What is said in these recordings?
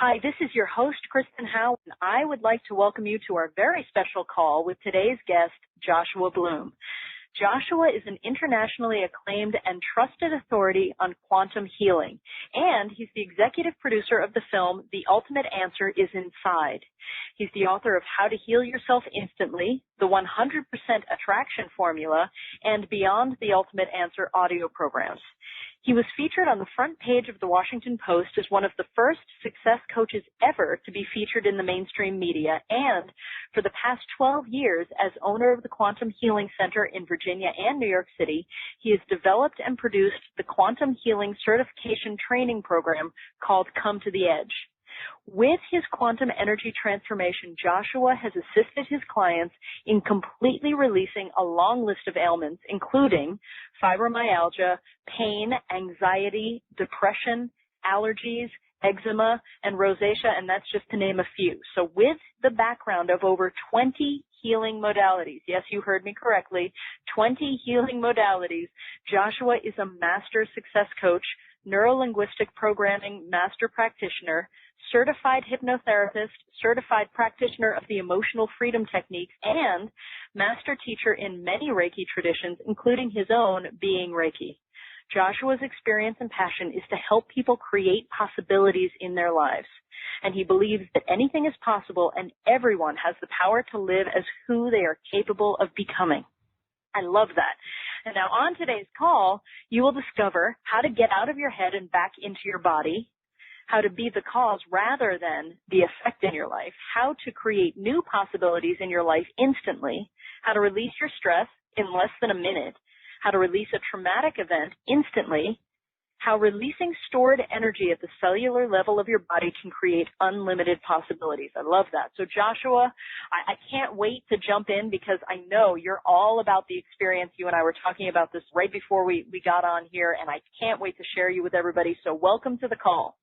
Hi, this is your host, Kristen Howe, and I would like to welcome you to our very special call with today's guest, Joshua Bloom. Joshua is an internationally acclaimed and trusted authority on quantum healing, and he's the executive producer of the film The Ultimate Answer is Inside. He's the author of How to Heal Yourself Instantly, The 100% Attraction Formula, and Beyond the Ultimate Answer audio programs. He was featured on the front page of the Washington Post as one of the first success coaches ever to be featured in the mainstream media, and for the past 12 years as owner of the Quantum Healing Center in Virginia and New York City, he has developed and produced the Quantum Healing Certification Training Program called Come to the Edge. With his quantum energy transformation, Joshua has assisted his clients in completely releasing a long list of ailments, including fibromyalgia, pain, anxiety, depression, allergies, eczema, and rosacea, and that's just to name a few. So with the background of over 20 healing modalities, yes, you heard me correctly, 20 healing modalities, Joshua is a master success coach, Neuro-Linguistic Programming master practitioner, certified hypnotherapist, certified practitioner of the emotional freedom techniques, and master teacher in many Reiki traditions, including his own, being Reiki. Joshua's experience and passion is to help people create possibilities in their lives. And he believes that anything is possible and everyone has the power to live as who they are capable of becoming. I love that. And now on today's call, you will discover how to get out of your head and back into your body, how to be the cause rather than the effect in your life, how to create new possibilities in your life instantly, how to release your stress in less than a minute, how to release a traumatic event instantly, how releasing stored energy at the cellular level of your body can create unlimited possibilities. I love that. So Joshua, I can't wait to jump in because I know you're all about the experience. You and I were talking about this right before we got on here, and I can't wait to share you with everybody. So welcome to the call.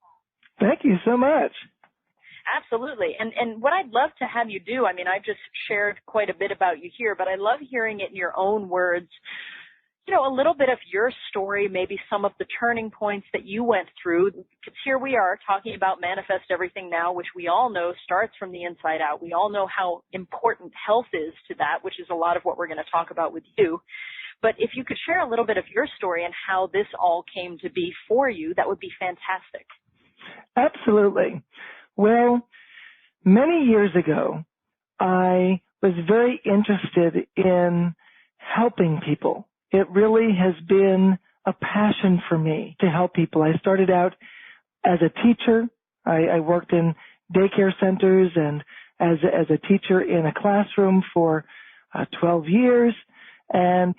Thank you so much. Absolutely. And what I'd love to have you do, I mean, I just shared quite a bit about you here, but I love hearing it in your own words. You know, a little bit of your story, maybe some of the turning points that you went through, because here we are talking about Manifest Everything Now, which we all know starts from the inside out. We all know how important health is to that, which is a lot of what we're going to talk about with you. But if you could share a little bit of your story and how this all came to be for you, that would be fantastic. Absolutely. Well, many years ago, I was very interested in helping people. It really has been a passion for me to help people. I started out as a teacher. I worked in daycare centers and as a teacher in a classroom for 12 years. And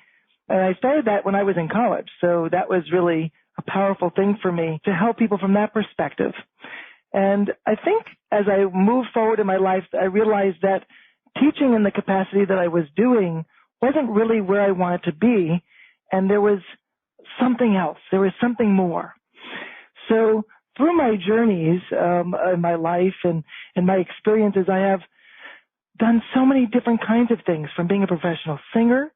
I started that when I was in college. So that was really a powerful thing for me to help people from that perspective. And I think as I moved forward in my life, I realized that teaching in the capacity that I was doing wasn't really where I wanted to be, and there was something else. There was something more. So through my journeys in my life and my experiences, I have done so many different kinds of things, from being a professional singer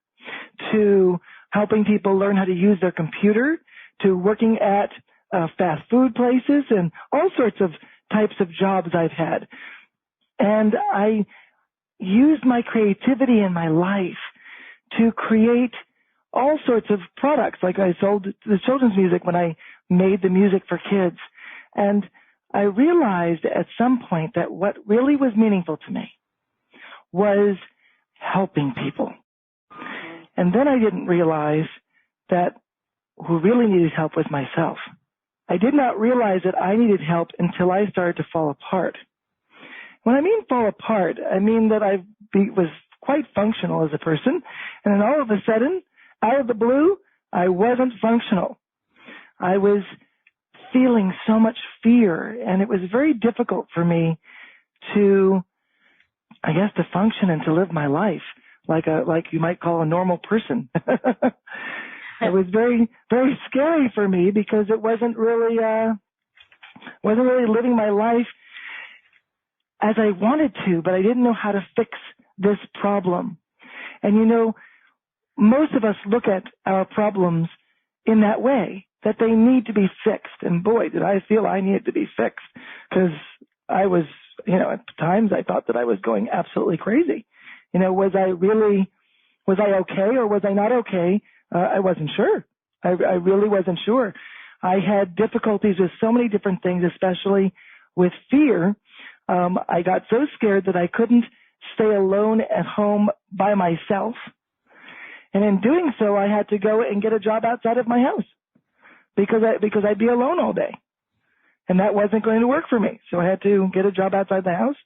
to helping people learn how to use their computer to working at fast food places and all sorts of types of jobs I've had. And I used my creativity in my life to create all sorts of products. Like I sold the children's music when I made the music for kids. And I realized at some point that what really was meaningful to me was helping people. And then I didn't realize that who really needed help was myself. I did not realize that I needed help until I started to fall apart. When I mean fall apart, I mean that I was quite functional as a person, and then all of a sudden, out of the blue, I wasn't functional. I was feeling so much fear, and it was very difficult for me to, I guess, to function and to live my life like you might call a normal person. It was very, very scary for me because it wasn't really living my life as I wanted to, but I didn't know how to fix this problem. And you know, most of us look at our problems in that way, that they need to be fixed. And boy, did I feel I needed to be fixed, because I was, at times I thought that I was going absolutely crazy. Was I okay or was I not okay? I wasn't sure. I really wasn't sure. I had difficulties with so many different things, especially with fear. I got so scared that I couldn't stay alone at home by myself. And in doing so, I had to go and get a job outside of my house because I'd be alone all day. And that wasn't going to work for me. So I had to get a job outside the house.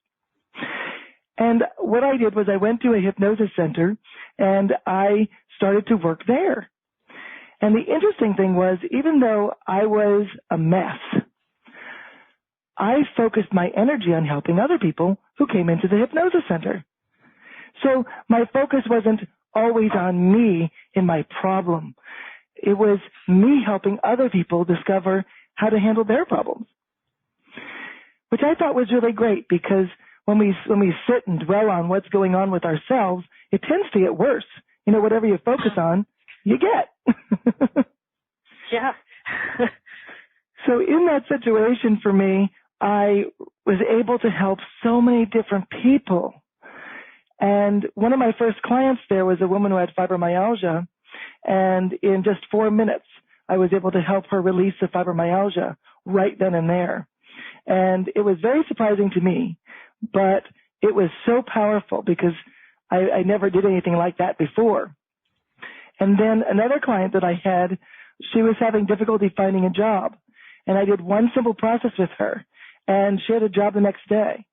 And what I did was I went to a hypnosis center and I started to work there. And the interesting thing was, even though I was a mess, I focused my energy on helping other people who came into the hypnosis center. So my focus wasn't always on me and my problem. It was me helping other people discover how to handle their problems, which I thought was really great because when we sit and dwell on what's going on with ourselves, it tends to get worse. Whatever you focus on, you get. Yeah. So in that situation for me, I was able to help so many different people. And one of my first clients there was a woman who had fibromyalgia. And in just 4 minutes, I was able to help her release the fibromyalgia right then and there. And it was very surprising to me, but it was so powerful because I never did anything like that before. And then another client that I had, she was having difficulty finding a job. And I did one simple process with her, and she had a job the next day.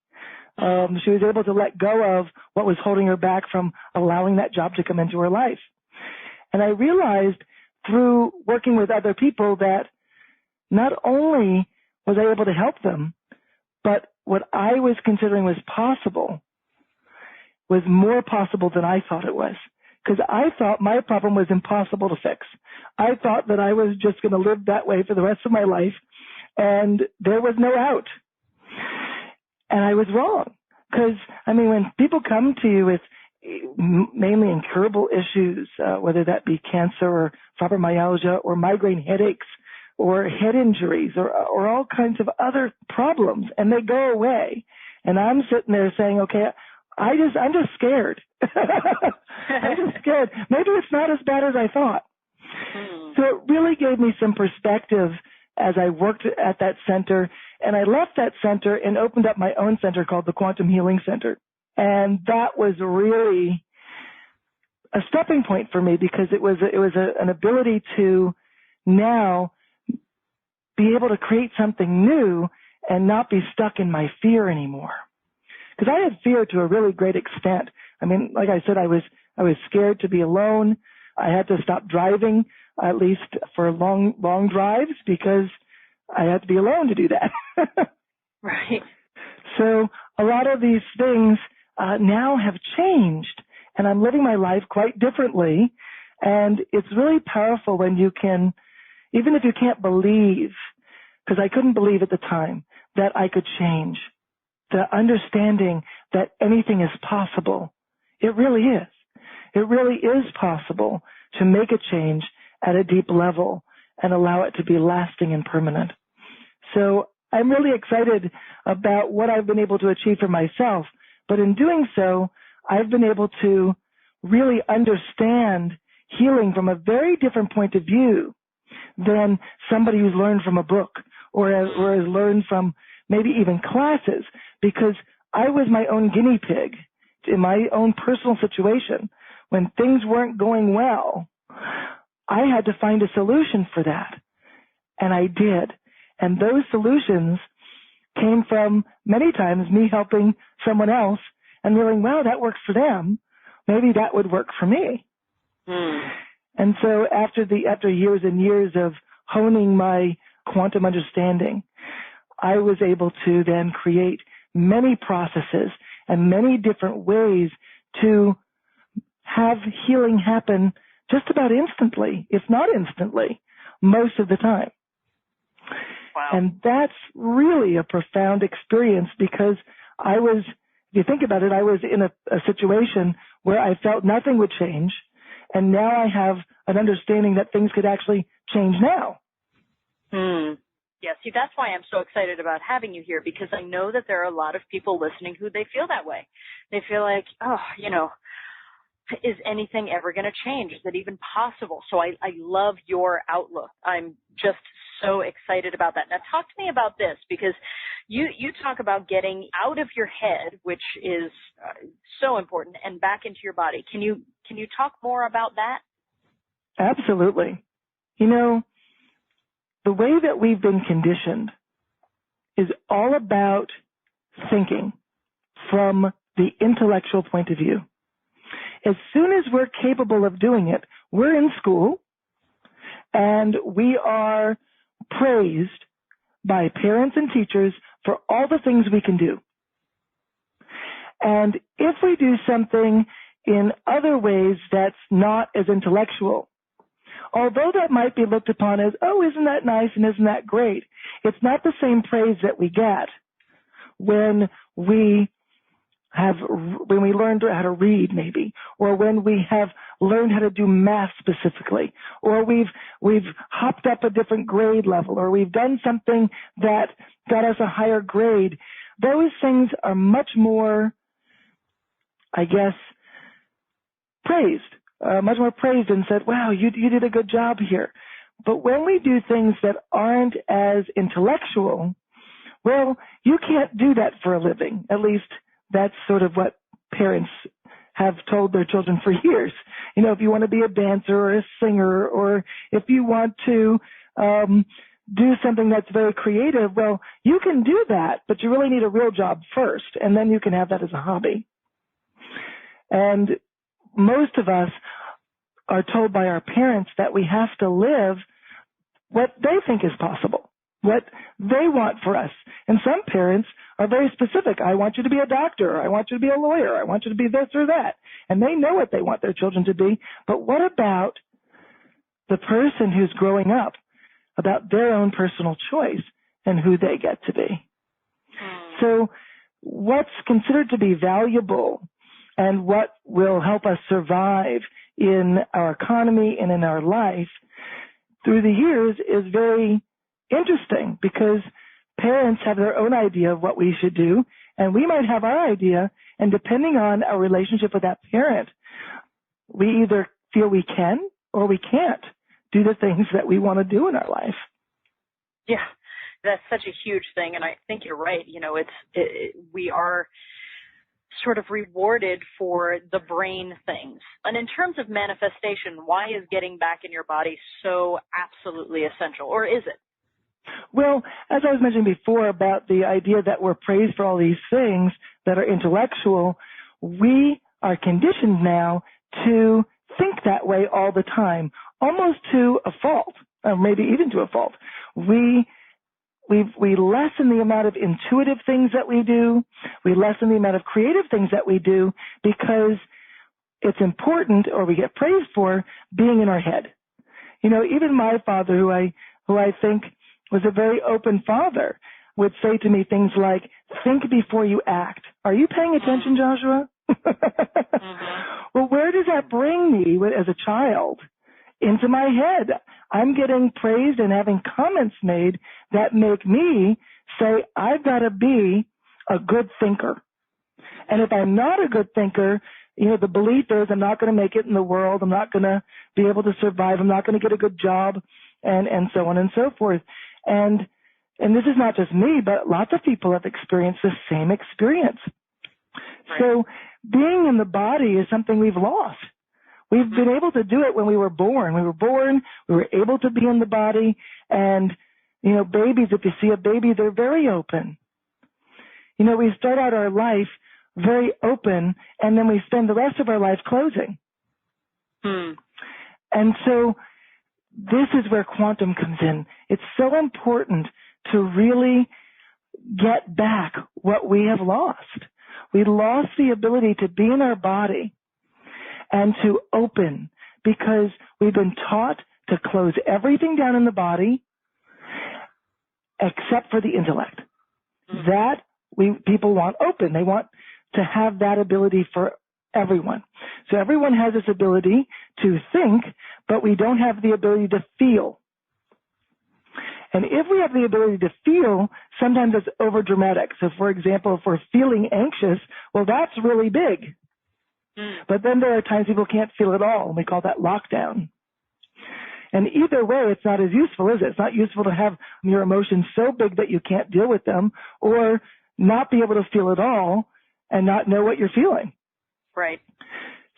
She was able to let go of what was holding her back from allowing that job to come into her life. And I realized through working with other people that not only was I able to help them, but what I was considering was possible was more possible than I thought it was. Because I thought my problem was impossible to fix. I thought that I was just going to live that way for the rest of my life, and there was no out. And I was wrong. Because, when people come to you with mainly incurable issues, whether that be cancer or fibromyalgia or migraine headaches or head injuries or all kinds of other problems, and they go away, and I'm sitting there saying, okay, I'm just scared. I'm just scared. Maybe it's not as bad as I thought. So it really gave me some perspective as I worked at that center, and I left that center and opened up my own center called the Quantum Healing Center. And that was really a stepping point for me because it was an ability to now be able to create something new and not be stuck in my fear anymore. Because I had fear to a really great extent. Like I said, I was scared to be alone. I had to stop driving, at least for long drives, because I had to be alone to do that. Right. So a lot of these things now have changed, and I'm living my life quite differently. And it's really powerful when you can, even if you can't believe, because I couldn't believe at the time that I could change. The understanding that anything is possible. It really is. It really is possible to make a change at a deep level and allow it to be lasting and permanent. So I'm really excited about what I've been able to achieve for myself. But in doing so, I've been able to really understand healing from a very different point of view than somebody who's learned from a book or has learned from maybe even classes, because I was my own guinea pig in my own personal situation. When things weren't going well, I had to find a solution for that. And I did. And those solutions came from many times me helping someone else and realizing, wow, that works for them. Maybe that would work for me. And so after years and years of honing my quantum understanding, I was able to then create many processes and many different ways to have healing happen just about instantly, if not instantly, most of the time. Wow. And that's really a profound experience because if you think about it, I was in a situation where I felt nothing would change, and now I have an understanding that things could actually change now. See, that's why I'm so excited about having you here, because I know that there are a lot of people listening who they feel that way. They feel like, oh, is anything ever going to change? Is it even possible? So I love your outlook. I'm just so excited about that. Now talk to me about this, because you talk about getting out of your head, which is so important, and back into your body. Can you talk more about that? Absolutely. The way that we've been conditioned is all about thinking from the intellectual point of view. As soon as we're capable of doing it, we're in school and we are praised by parents and teachers for all the things we can do. And if we do something in other ways that's not as intellectual, although that might be looked upon as, oh, isn't that nice and isn't that great, it's not the same praise that we get when we learned how to read, maybe, or when we have learned how to do math specifically, or we've hopped up a different grade level, or we've done something that got us a higher grade. Those things are much more, I guess, praised. Much more praised and said, wow, you did a good job here. But when we do things that aren't as intellectual, well, you can't do that for a living. At least that's sort of what parents have told their children for years. If you want to be a dancer or a singer, or if you want to do something that's very creative, well, you can do that, but you really need a real job first, and then you can have that as a hobby. And most of us are told by our parents that we have to live what they think is possible, what they want for us. And some parents are very specific. I want you to be a doctor. I want you to be a lawyer. I want you to be this or that. And they know what they want their children to be. But what about the person who's growing up, about their own personal choice and who they get to be? So what's considered to be valuable and what will help us survive in our economy and in our life through the years is very interesting, because parents have their own idea of what we should do, and we might have our idea, and depending on our relationship with that parent, we either feel we can or we can't do the things that we want to do in our life. Yeah, that's such a huge thing, and I think you're right. We are sort of rewarded for the brain things. And in terms of manifestation, why is getting back in your body so absolutely essential, or is it? Well, as I was mentioning before about the idea that we're praised for all these things that are intellectual, we are conditioned now to think that way all the time, almost to a fault, or maybe even to a fault. We lessen the amount of intuitive things that we do. We lessen the amount of creative things that we do because it's important, or we get praised for being in our head. Even my father, who I think was a very open father, would say to me things like, think before you act. Are you paying attention, Joshua? Well, where does that bring me as a child? Into my head. I'm getting praised and having comments made that make me say, I've got to be a good thinker. And if I'm not a good thinker, the belief is I'm not going to make it in the world. I'm not going to be able to survive. I'm not going to get a good job, and so on and so forth. And this is not just me, but lots of people have experienced the same experience. Right. So being in the body is something we've lost. We've been able to do it when we were born. We were able to be in the body. And, babies, if you see a baby, they're very open. We start out our life very open, and then we spend the rest of our life closing. And so this is where quantum comes in. It's so important to really get back what we have lost. We lost the ability to be in our body and to open, because we've been taught to close everything down in the body except for the intellect. That people want open. They want to have that ability for everyone. So everyone has this ability to think, but we don't have the ability to feel. And if we have the ability to feel, sometimes it's over dramatic. So for example, if we're feeling anxious, well, that's really big. But then there are times people can't feel at all, and we call that lockdown. And either way, it's not as useful, is it? It's not useful to have your emotions so big that you can't deal with them, or not be able to feel at all and not know what you're feeling. Right.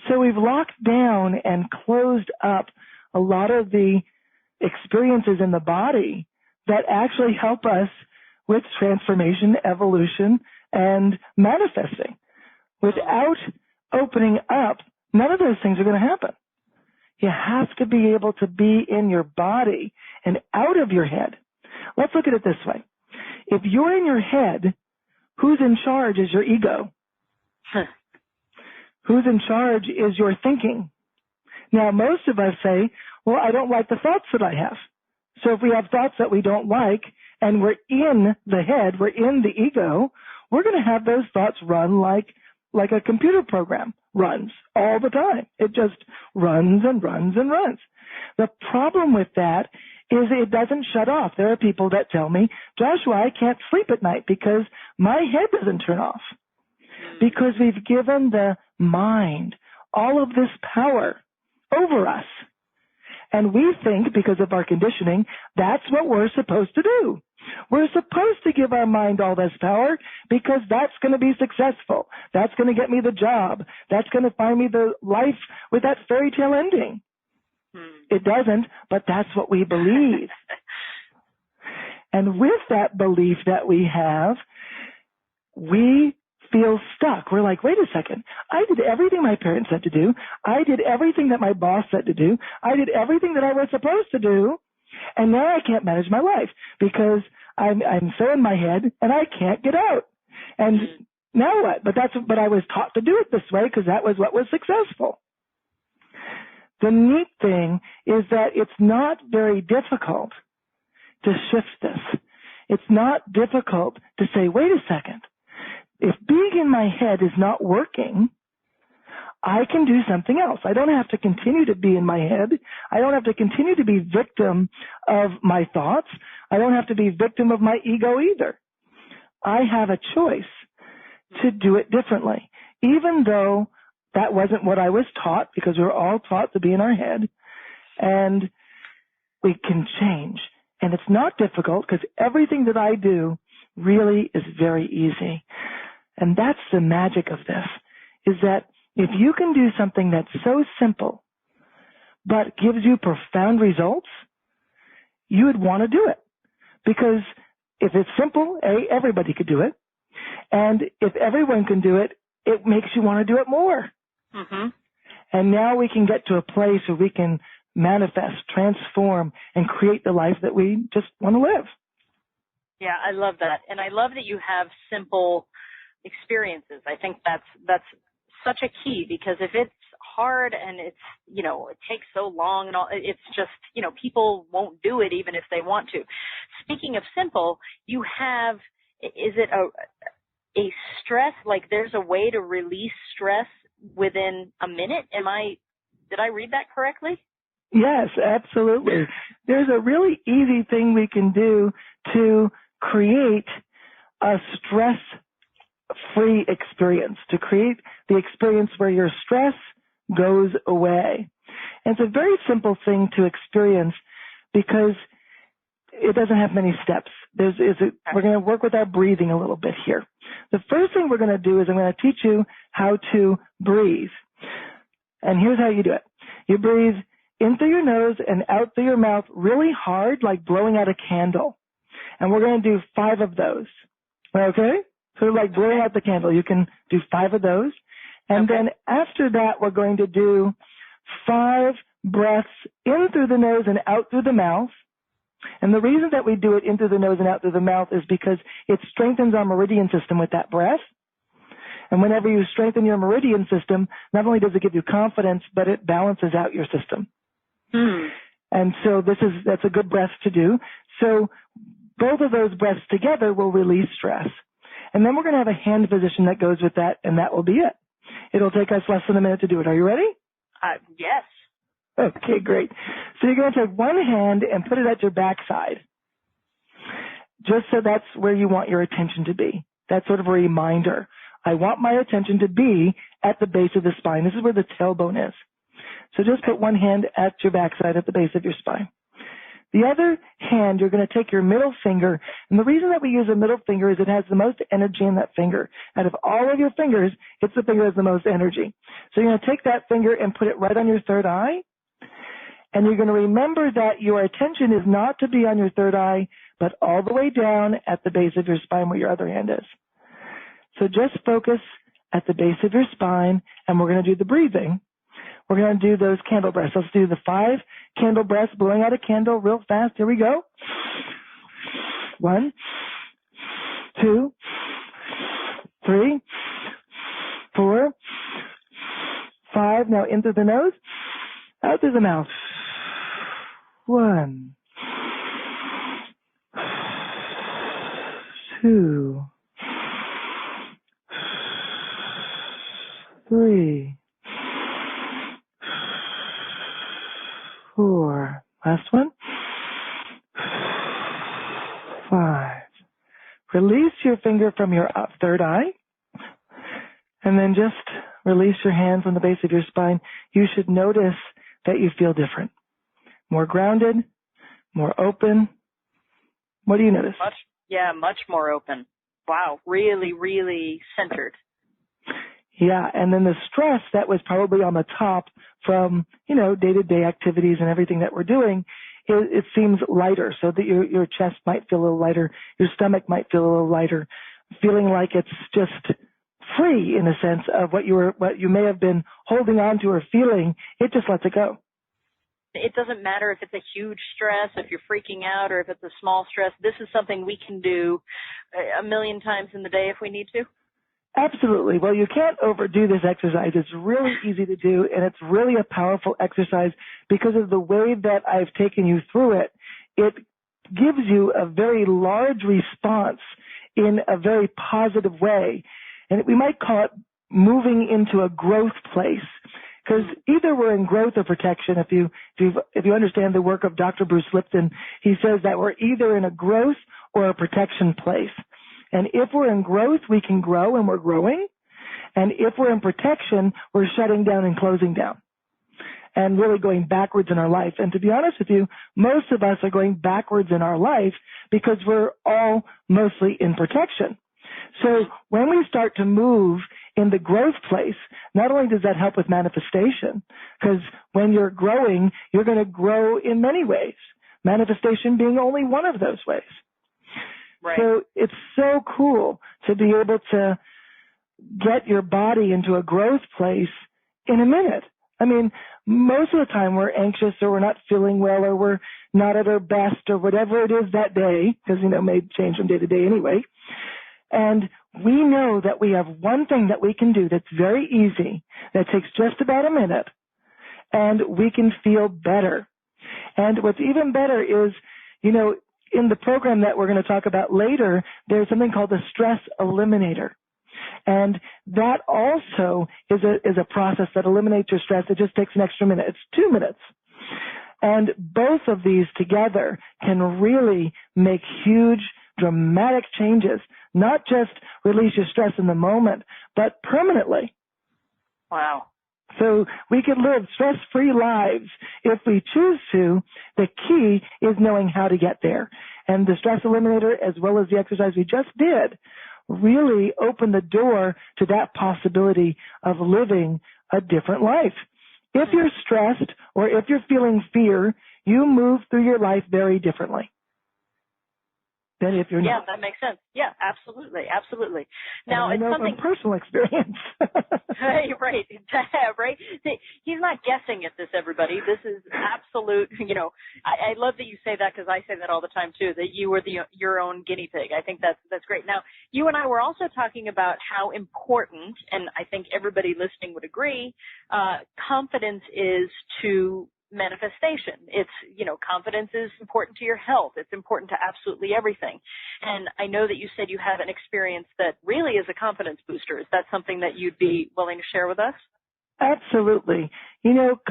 So we've locked down and closed up a lot of the experiences in the body that actually help us with transformation, evolution, and manifesting. Without opening up, none of those things are going to happen. You have to be able to be in your body and out of your head. Let's look at it this way. If you're in your head, who's in charge is your ego. Who's in charge is your thinking. Now, most of us say, well, I don't like the thoughts that I have. So if we have thoughts that we don't like and we're in the head, we're in the ego, we're going to have those thoughts run like a computer program runs all the time. It just runs and runs and runs. The problem with that is it doesn't shut off. There are people that tell me, Joshua, I can't sleep at night because my head doesn't turn off. Because we've given the mind all of this power over us. And we think, because of our conditioning, that's what we're supposed to do. We're supposed to give our mind all this power because that's going to be successful. That's going to get me the job. That's going to find me the life with that fairy tale ending. It doesn't, but that's what we believe. And with that belief that we have, we feel stuck. We're like, wait a second. I did everything my parents said to do. I did everything that my boss said to do. I did everything that I was supposed to do. And now I can't manage my life because I'm so in my head and I can't get out. And now what? But I was taught to do it this way because that was what was successful. The neat thing is that it's not very difficult to shift this. It's not difficult to say, wait a second. If being in my head is not working, I can do something else. I don't have to continue to be in my head. I don't have to continue to be victim of my thoughts. I don't have to be victim of my ego either. I have a choice to do it differently, even though that wasn't what I was taught, because we're all taught to be in our head, and we can change. And it's not difficult because everything that I do really is very easy. And that's the magic of this, is that if you can do something that's so simple, but gives you profound results, you would want to do it. Because if it's simple, everybody could do it. And if everyone can do it, it makes you want to do it more. Mm-hmm. And now we can get to a place where we can manifest, transform, and create the life that we just want to live. Yeah, I love that. And I love that you have simple experiences. I think that's such a key, because if it's hard and it's, it takes so long and all, it's just, people won't do it even if they want to. Speaking of simple, you have, is it a stress, like there's a way to release stress within a minute? Did I read that correctly? Yes, absolutely. There's a really easy thing we can do to create a stress-free experience, to create the experience where your stress goes away. And it's a very simple thing to experience because it doesn't have many steps. We're going to work with our breathing a little bit here. The first thing we're going to do is I'm going to teach you how to breathe. And here's how you do it. You breathe in through your nose and out through your mouth really hard, like blowing out a candle. And we're going to do 5 of those. Okay? Sort of like blowing out the candle. You can do 5 of those. And then after that, we're going to do 5 breaths in through the nose and out through the mouth. And the reason that we do it in through the nose and out through the mouth is because it strengthens our meridian system with that breath. And whenever you strengthen your meridian system, not only does it give you confidence, but it balances out your system. And so that's a good breath to do. So both of those breaths together will release stress. And then we're going to have a hand position that goes with that, and that will be it. It'll take us less than a minute to do it. Are you ready? Yes. Okay, great. So you're going to take one hand and put it at your backside. just so that's where you want your attention to be. That's sort of a reminder. I want my attention to be at the base of the spine. This is where the tailbone is. So just put one hand at your backside at the base of your spine. The other hand, you're going to take your middle finger. And the reason that we use a middle finger is it has the most energy in that finger. Out of all of your fingers, it's the finger that has the most energy. So you're going to take that finger and put it right on your third eye. And you're going to remember that your attention is not to be on your third eye, but all the way down at the base of your spine where your other hand is. So just focus at the base of your spine, and we're going to do the breathing. We're going to do those candle breaths. Let's do the 5 candle breaths, blowing out a candle real fast. Here we go. 1, 2, 3, 4, 5. Now in through the nose, out through the mouth. 1, 2, 3, 4. Last one. 5. Release your finger from your third eye. And then just release your hands on the base of your spine. You should notice that you feel different. More grounded, more open. What do you notice? Much more open. Wow. Really, really centered. Yeah, and then the stress that was probably on the top from, day-to-day activities and everything that we're doing, it seems lighter, so that your chest might feel a little lighter, your stomach might feel a little lighter, feeling like it's just free in a sense of what you may have been holding on to or feeling. It just lets it go. It doesn't matter if it's a huge stress, if you're freaking out, or if it's a small stress. This is something we can do a million times in the day if we need to. Absolutely. Well, you can't overdo this exercise. It's really easy to do, and it's really a powerful exercise because of the way that I've taken you through it. It gives you a very large response in a very positive way. And we might call it moving into a growth place. Because either we're in growth or protection. If you understand the work of Dr. Bruce Lipton, he says that we're either in a growth or a protection place. And if we're in growth, we can grow and we're growing. And if we're in protection, we're shutting down and closing down and really going backwards in our life. And to be honest with you, most of us are going backwards in our life because we're all mostly in protection. So when we start to move in the growth place, not only does that help with manifestation, because when you're growing, you're going to grow in many ways, manifestation being only one of those ways. Right. So it's so cool to be able to get your body into a growth place in a minute. I mean, most of the time we're anxious or we're not feeling well or we're not at our best or whatever it is that day, because, it may change from day to day anyway. And we know that we have one thing that we can do that's very easy, that takes just about a minute, and we can feel better. And what's even better is, in the program that we're going to talk about later, there's something called the stress eliminator. And that also is a process that eliminates your stress. It just takes an extra minute. It's 2 minutes. And both of these together can really make huge, dramatic changes, not just release your stress in the moment, but permanently. Wow. So we can live stress-free lives if we choose to. The key is knowing how to get there. And the stress eliminator, as well as the exercise we just did, really open the door to that possibility of living a different life. If you're stressed or if you're feeling fear, you move through your life very differently than if you're not. Yeah, that makes sense. Yeah, absolutely, absolutely. Now, it's something from personal experience. Right. He's not guessing at this, everybody. This is absolute. I love that you say that because I say that all the time too. That you were your own guinea pig. I think that's great. Now, you and I were also talking about how important, and I think everybody listening would agree, confidence is to manifestation. It's, confidence is important to your health. It's important to absolutely everything. And I know that you said you have an experience that really is a confidence booster. Is that something that you'd be willing to share with us? Absolutely.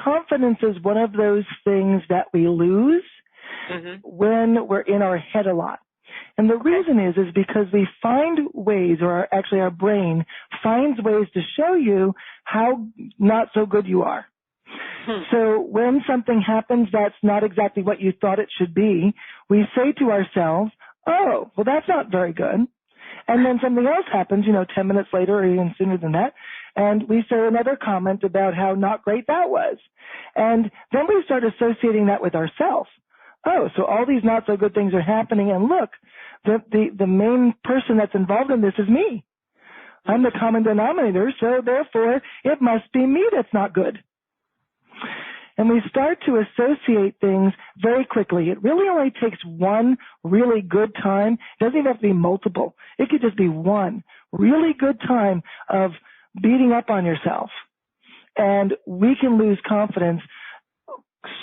Confidence is one of those things that we lose when we're in our head a lot. And the reason is because we find ways, or actually our brain finds ways to show you how not so good you are. So when something happens that's not exactly what you thought it should be, we say to ourselves, oh, well, that's not very good. And then something else happens, 10 minutes later or even sooner than that, and we say another comment about how not great that was. And then we start associating that with ourselves. Oh, so all these not so good things are happening, and look, the main person that's involved in this is me. I'm the common denominator, so therefore it must be me that's not good. And we start to associate things very quickly. It really only takes one really good time. It doesn't even have to be multiple. It could just be one really good time of beating up on yourself. And we can lose confidence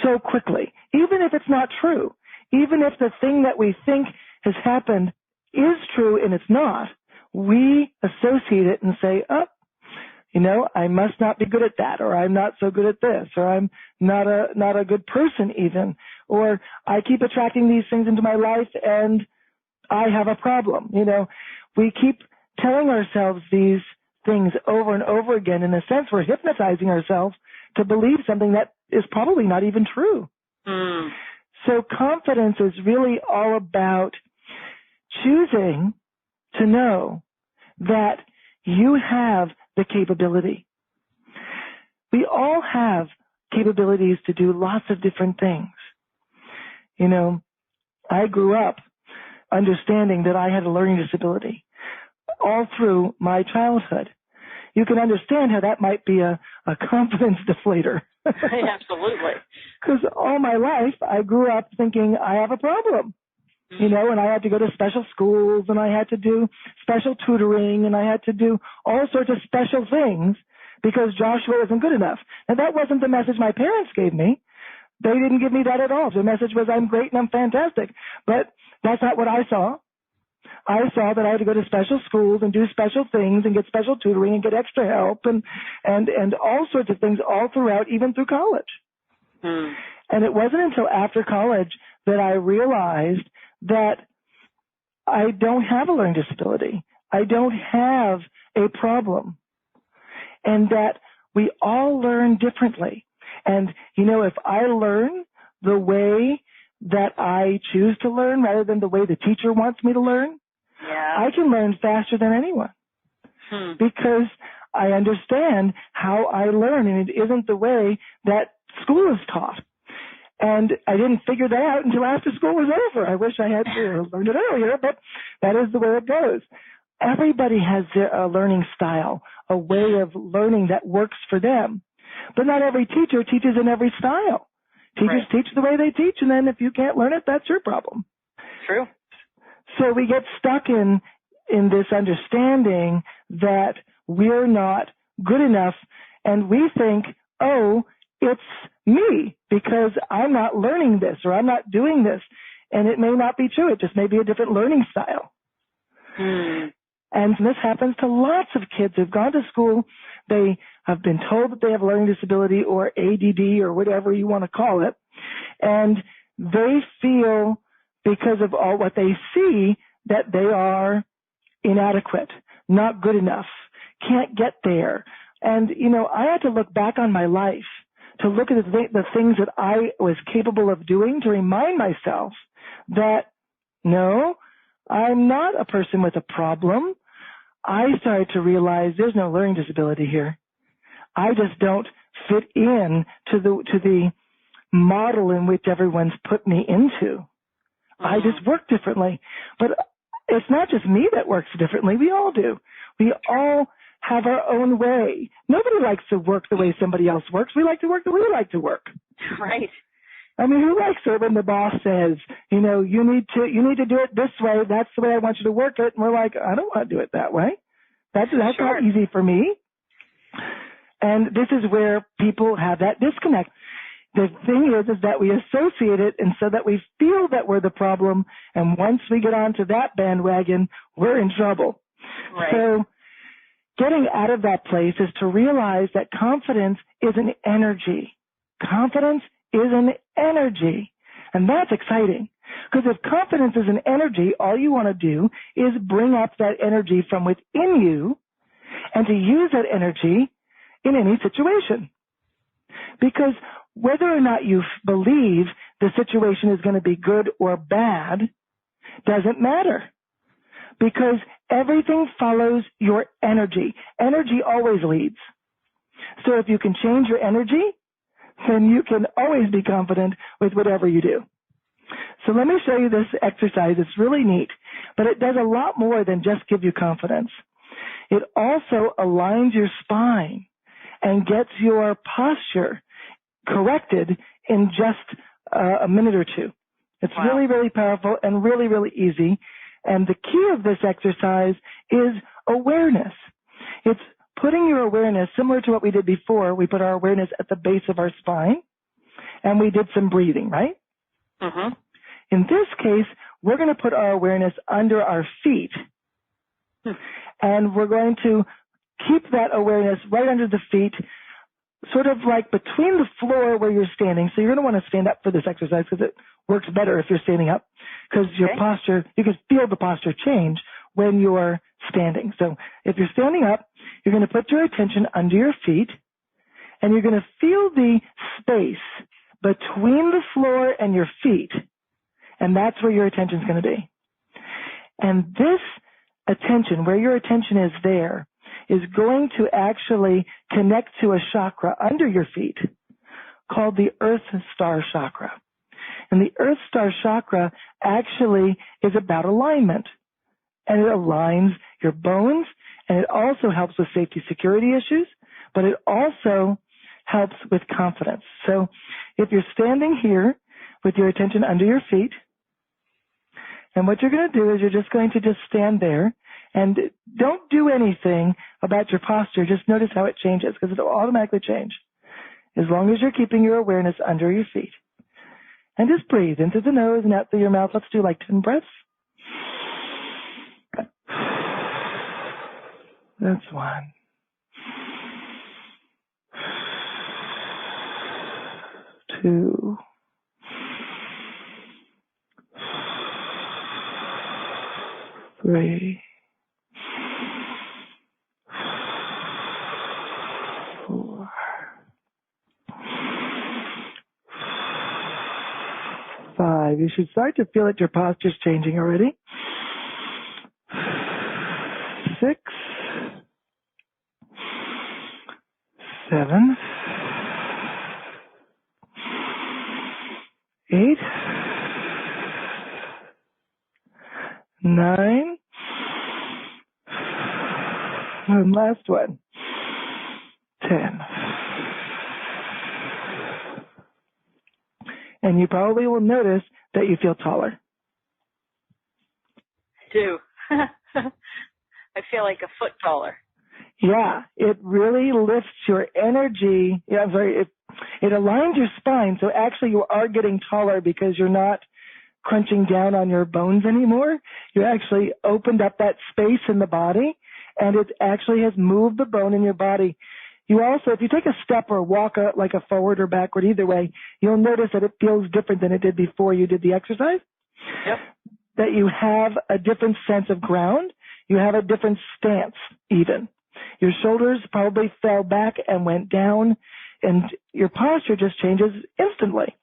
so quickly, even if it's not true. Even if the thing that we think has happened is true and it's not, we associate it and say, oh, I must not be good at that, or I'm not so good at this, or I'm not a good person even, or I keep attracting these things into my life and I have a problem. We keep telling ourselves these things over and over again. In a sense, we're hypnotizing ourselves to believe something that is probably not even true. So confidence is really all about choosing to know that you have the capability. We all have capabilities to do lots of different things. I grew up understanding that I had a learning disability all through my childhood. You can understand how that might be a confidence deflator. Absolutely. Because all my life I grew up thinking I have a problem. And I had to go to special schools, and I had to do special tutoring, and I had to do all sorts of special things because Joshua isn't good enough. And that wasn't the message my parents gave me. They didn't give me that at all. The message was I'm great and I'm fantastic. But that's not what I saw. I saw that I had to go to special schools and do special things and get special tutoring and get extra help and all sorts of things all throughout, even through college. And it wasn't until after college that I realized that I don't have a learning disability. I don't have a problem. And that we all learn differently. And, if I learn the way that I choose to learn rather than the way the teacher wants me to learn, I can learn faster than anyone. Because I understand how I learn, and it isn't the way that school is taught. And I didn't figure that out until after school was over. I wish I had learned it earlier, but that is the way it goes. Everybody has a learning style, a way of learning that works for them. But not every teacher teaches in every style. Teachers teach the way they teach, and then if you can't learn it, that's your problem. True. So we get stuck in this understanding that we're not good enough, and we think, oh, it's me because I'm not learning this or I'm not doing this. And it may not be true. It just may be a different learning style. And this happens to lots of kids who've gone to school. They have been told that they have a learning disability or ADD or whatever you want to call it. And they feel, because of all what they see, that they are inadequate, not good enough, can't get there. And, I had to look back on my life to look at the things that I was capable of doing to remind myself that, no, I'm not a person with a problem. I started to realize there's no learning disability here. I just don't fit in to the model in which everyone's put me into. I just work differently. But it's not just me that works differently. We all do. We all have our own way. Nobody likes to work the way somebody else works. We like to work the way we like to work. Right. I mean, who likes it when the boss says, you need to do it this way. That's the way I want you to work it. And we're like, I don't want to do it that way. That's not easy for me. And this is where people have that disconnect. The thing is that we associate it, and so that we feel that we're the problem. And once we get onto that bandwagon, we're in trouble. Right. So getting out of that place is to realize that confidence is an energy. Confidence is an energy. And that's exciting, Because if confidence is an energy, all you want to do is bring up that energy from within you and to use that energy in any situation. Because whether or not you believe the situation is going to be good or bad doesn't matter. Because everything follows your energy. Energy always leads. So if you can change your energy, then you can always be confident with whatever you do. So let me show you this exercise. It's really neat, but it does a lot more than just give you confidence. It also aligns your spine and gets your posture corrected in just a minute or two. It's Wow. really, really powerful and really, really easy. And the key of this exercise is awareness. It's putting your awareness, similar to what we did before. We put our awareness at the base of our spine, and we did some breathing, right? Mm-hmm. In this case, we're going to put our awareness under our feet, and we're going to keep that awareness right under the feet, sort of like between the floor where you're standing. So you're going to want to stand up for this exercise because it works better if you're standing up, because your posture, you can feel the posture change when you're standing. So if you're standing up, you're going to put your attention under your feet, and you're going to feel the space between the floor and your feet, and that's where your attention is going to be. And this attention, where your attention is there, is going to actually connect to a chakra under your feet called the Earth Star Chakra. And the Earth Star Chakra actually is about alignment. And it aligns your bones, and it also helps with safety security issues, but it also helps with confidence. So if you're standing here with your attention under your feet, and what you're going to do is you're just going to just stand there, and don't do anything about your posture. Just notice how it changes, because it'll automatically change as long as you're keeping your awareness under your feet. And just breathe in through the nose and out through your mouth. Let's do like 10 breaths. That's one. Two. Three. Four. Five. You should start to feel that your posture's changing already. 6. 7. 8. 9. And last one. 10. And you probably will notice that you feel taller. I do. I feel like a foot taller. Yeah, it really lifts your energy. Yeah, I'm sorry. It aligns your spine, so actually you are getting taller because you're not crunching down on your bones anymore. You actually opened up that space in the body, and it actually has moved the bone in your body. You also, if you take a step or walk like a forward or backward, either way, you'll notice that it feels different than it did before you did the exercise. Yep. That you have a different sense of ground. You have a different stance even. Your shoulders probably fell back and went down, and your posture just changes instantly.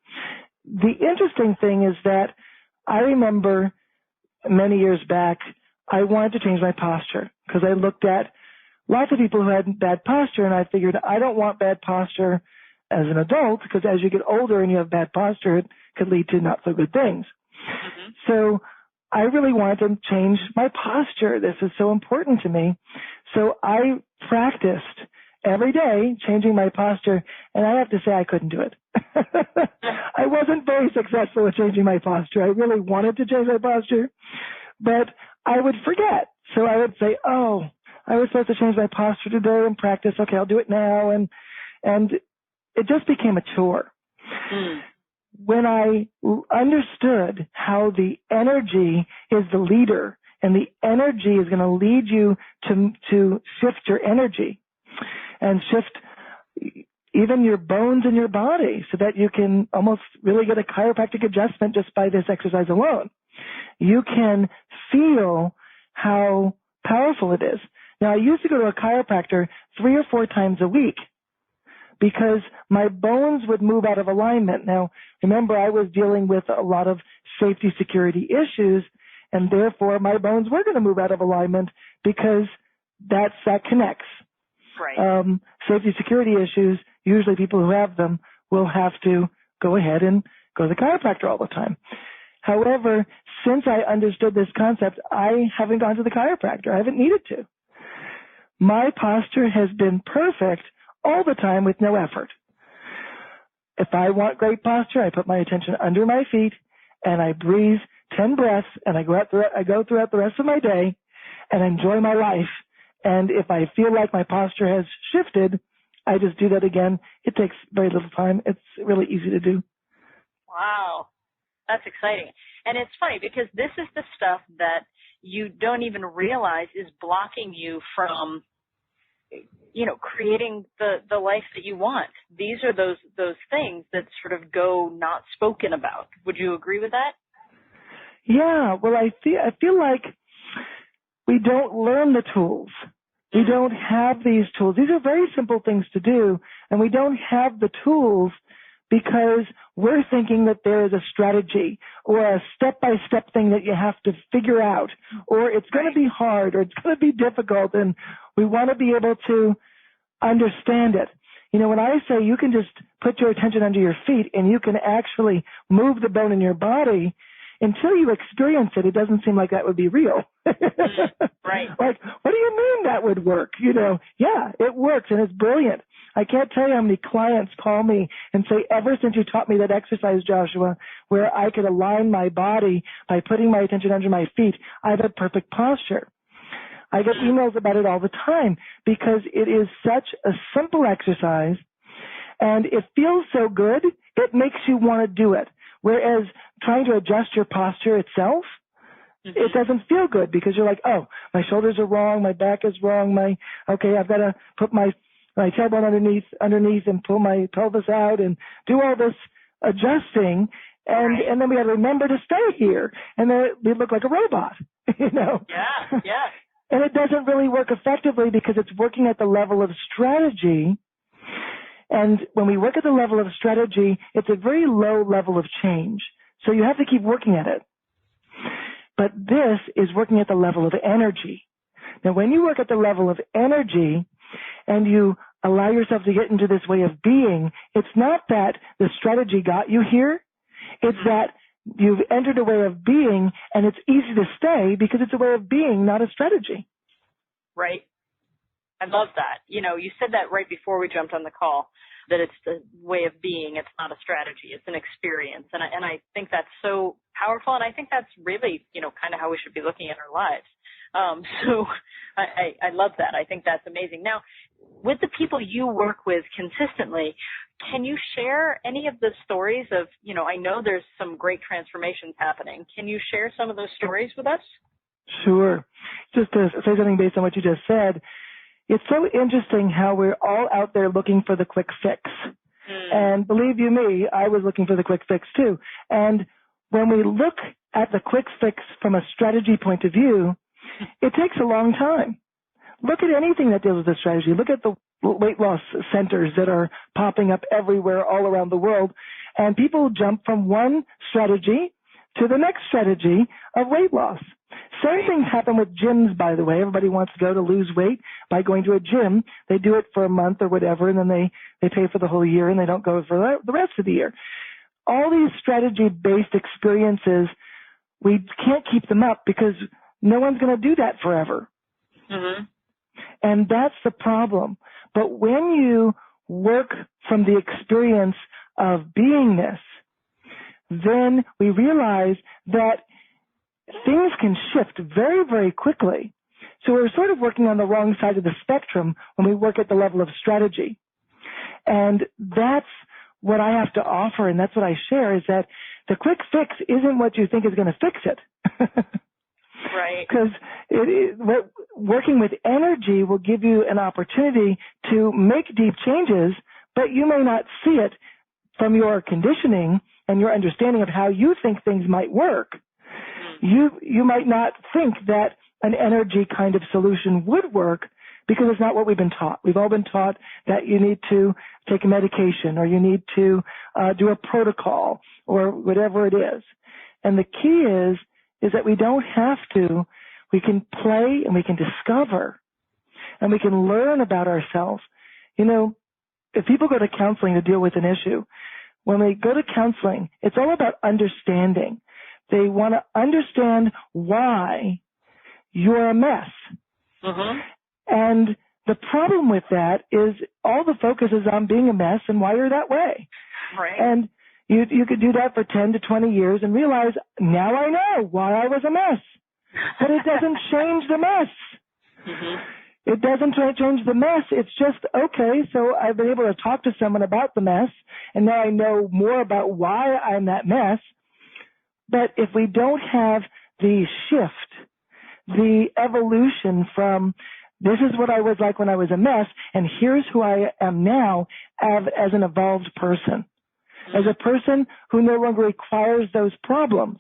The interesting thing is that I remember many years back, I wanted to change my posture because I looked at lots of people who had bad posture, and I figured I don't want bad posture as an adult, because as you get older and you have bad posture, it could lead to not so good things. Mm-hmm. So I really wanted to change my posture. This is so important to me. So I practiced every day changing my posture, and I have to say I couldn't do it. I wasn't very successful at changing my posture. I really wanted to change my posture, but I would forget. So I would say, oh, I was supposed to change my posture today and practice. Okay, I'll do it now. And it just became a chore. Mm. When I understood how the energy is the leader and the energy is going to lead you to shift your energy and shift even your bones in your body, so that you can almost really get a chiropractic adjustment just by this exercise alone. You can feel how powerful it is. Now, I used to go to a chiropractor 3 or 4 times a week because my bones would move out of alignment. Now, remember, I was dealing with a lot of safety security issues, and therefore my bones were going to move out of alignment because that connects. Right. Safety security issues, usually people who have them will have to go ahead and go to the chiropractor all the time. However, since I understood this concept, I haven't gone to the chiropractor. I haven't needed to. My posture has been perfect all the time with no effort. If I want great posture, I put my attention under my feet and I breathe 10 breaths and I go throughout the rest of my day and enjoy my life. And if I feel like my posture has shifted, I just do that again. It takes very little time. It's really easy to do. Wow. That's exciting. And it's funny because this is the stuff that you don't even realize is blocking you from, creating the life that you want. These are those things that sort of go not spoken about. Would you agree with that? Yeah. Well, I feel like we don't learn the tools. We don't have these tools. These are very simple things to do, and we don't have the tools because we're thinking that there is a strategy or a step-by-step thing that you have to figure out, or it's going to be hard, or it's going to be difficult, and we want to be able to understand it. When I say you can just put your attention under your feet and you can actually move the bone in your body, until you experience it, it doesn't seem like that would be real. Right. Like, what do you mean that would work? Yeah, it works, and it's brilliant. I can't tell you how many clients call me and say, ever since you taught me that exercise, Joshua, where I could align my body by putting my attention under my feet, I have a perfect posture. I get emails about it all the time because it is such a simple exercise, and it feels so good, it makes you want to do it. Whereas trying to adjust your posture itself, it doesn't feel good because you're like, oh, my shoulders are wrong, my back is wrong, I've got to put my tailbone underneath and pull my pelvis out and do all this adjusting, and then we got to remember to stay here, and then we look like a robot, Yeah. And it doesn't really work effectively because it's working at the level of strategy. And when we work at the level of strategy, it's a very low level of change. So you have to keep working at it. But this is working at the level of energy. Now, when you work at the level of energy and you allow yourself to get into this way of being, it's not that the strategy got you here. It's that you've entered a way of being, and it's easy to stay because it's a way of being, not a strategy. Right. I love that. You said that right before we jumped on the call, that it's the way of being. It's not a strategy. It's an experience. And I think that's so powerful. And I think that's really, kind of how we should be looking at our lives. So I love that. I think that's amazing. Now, with the people you work with consistently, can you share any of the stories of, I know there's some great transformations happening. Can you share some of those stories with us? Sure. Just to say something based on what you just said, it's so interesting how we're all out there looking for the quick fix. And believe you me, I was looking for the quick fix too. And when we look at the quick fix from a strategy point of view, it takes a long time. Look at anything that deals with the strategy. Look at the weight loss centers that are popping up everywhere all around the world. And people jump from one strategy to the next strategy of weight loss. Same things happen with gyms, by the way. Everybody wants to go to lose weight by going to a gym. They do it for a month or whatever, and then they pay for the whole year, and they don't go for the rest of the year. All these strategy-based experiences, we can't keep them up because no one's going to do that forever. Mm-hmm. And that's the problem. But when you work from the experience of beingness, then we realize that things can shift very, very quickly. So we're sort of working on the wrong side of the spectrum when we work at the level of strategy. And that's what I have to offer, and that's what I share, is that the quick fix isn't what you think is going to fix it. Right. Because working with energy will give you an opportunity to make deep changes, but you may not see it from your conditioning and your understanding of how you think things might work. You might not think that an energy kind of solution would work because it's not what we've been taught. We've all been taught that you need to take a medication or you need to do a protocol or whatever it is. And the key is that we don't have to. We can play and we can discover and we can learn about ourselves. You know, if people go to counseling to deal with an issue, when they go to counseling, it's all about understanding. They want to understand why you're a mess. Mm-hmm. And the problem with that is all the focus is on being a mess and why you're that way. Right. And you could do that for 10 to 20 years and realize, now I know why I was a mess. But it doesn't change the mess. Mm-hmm. It doesn't change the mess. It's just, okay, so I've been able to talk to someone about the mess, and now I know more about why I'm that mess. But if we don't have the shift, the evolution from this is what I was like when I was a mess, and here's who I am now as an evolved person, as a person who no longer requires those problems.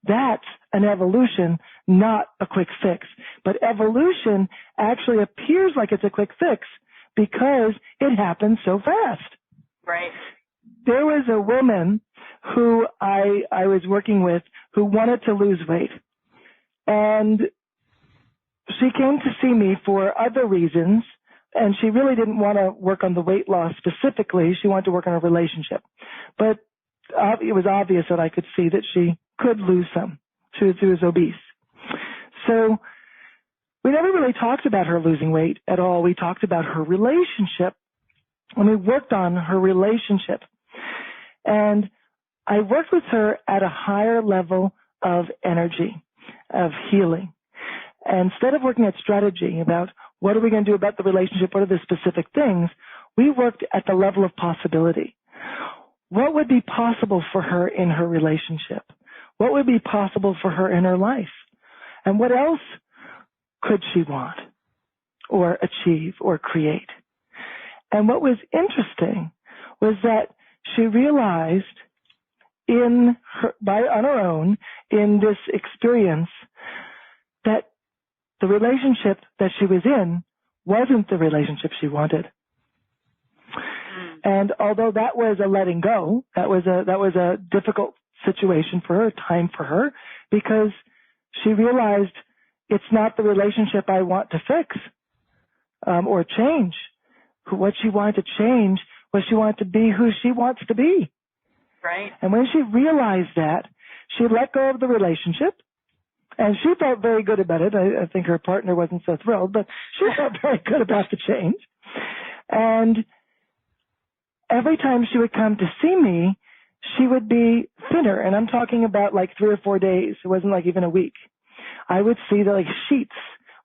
That's an evolution, not a quick fix. But evolution actually appears like it's a quick fix because it happens so fast. Right. There was a woman who I was working with who wanted to lose weight. And she came to see me for other reasons, and she really didn't want to work on the weight loss specifically. She wanted to work on her relationship. But it was obvious that I could see that she could lose some. She was obese. So we never really talked about her losing weight at all. We talked about her relationship, and we worked on her relationship. And I worked with her at a higher level of energy, of healing. And instead of working at strategy about what are we going to do about the relationship, what are the specific things, we worked at the level of possibility. What would be possible for her in her relationship? What would be possible for her in her life? And what else could she want or achieve or create? And what was interesting was that she realized on her own, in this experience, that the relationship that she was in wasn't the relationship she wanted. And although that was a letting go, that was a difficult situation for her, time for her, because she realized it's not the relationship I want to fix or change. What she wanted to change was she wanted to be who she wants to be. Right. And when she realized that, she let go of the relationship, and she felt very good about it. I think her partner wasn't so thrilled, but she felt very good about the change. And every time she would come to see me, she would be thinner. And I'm talking about like 3 or 4 days. It wasn't like even a week. I would see that like sheets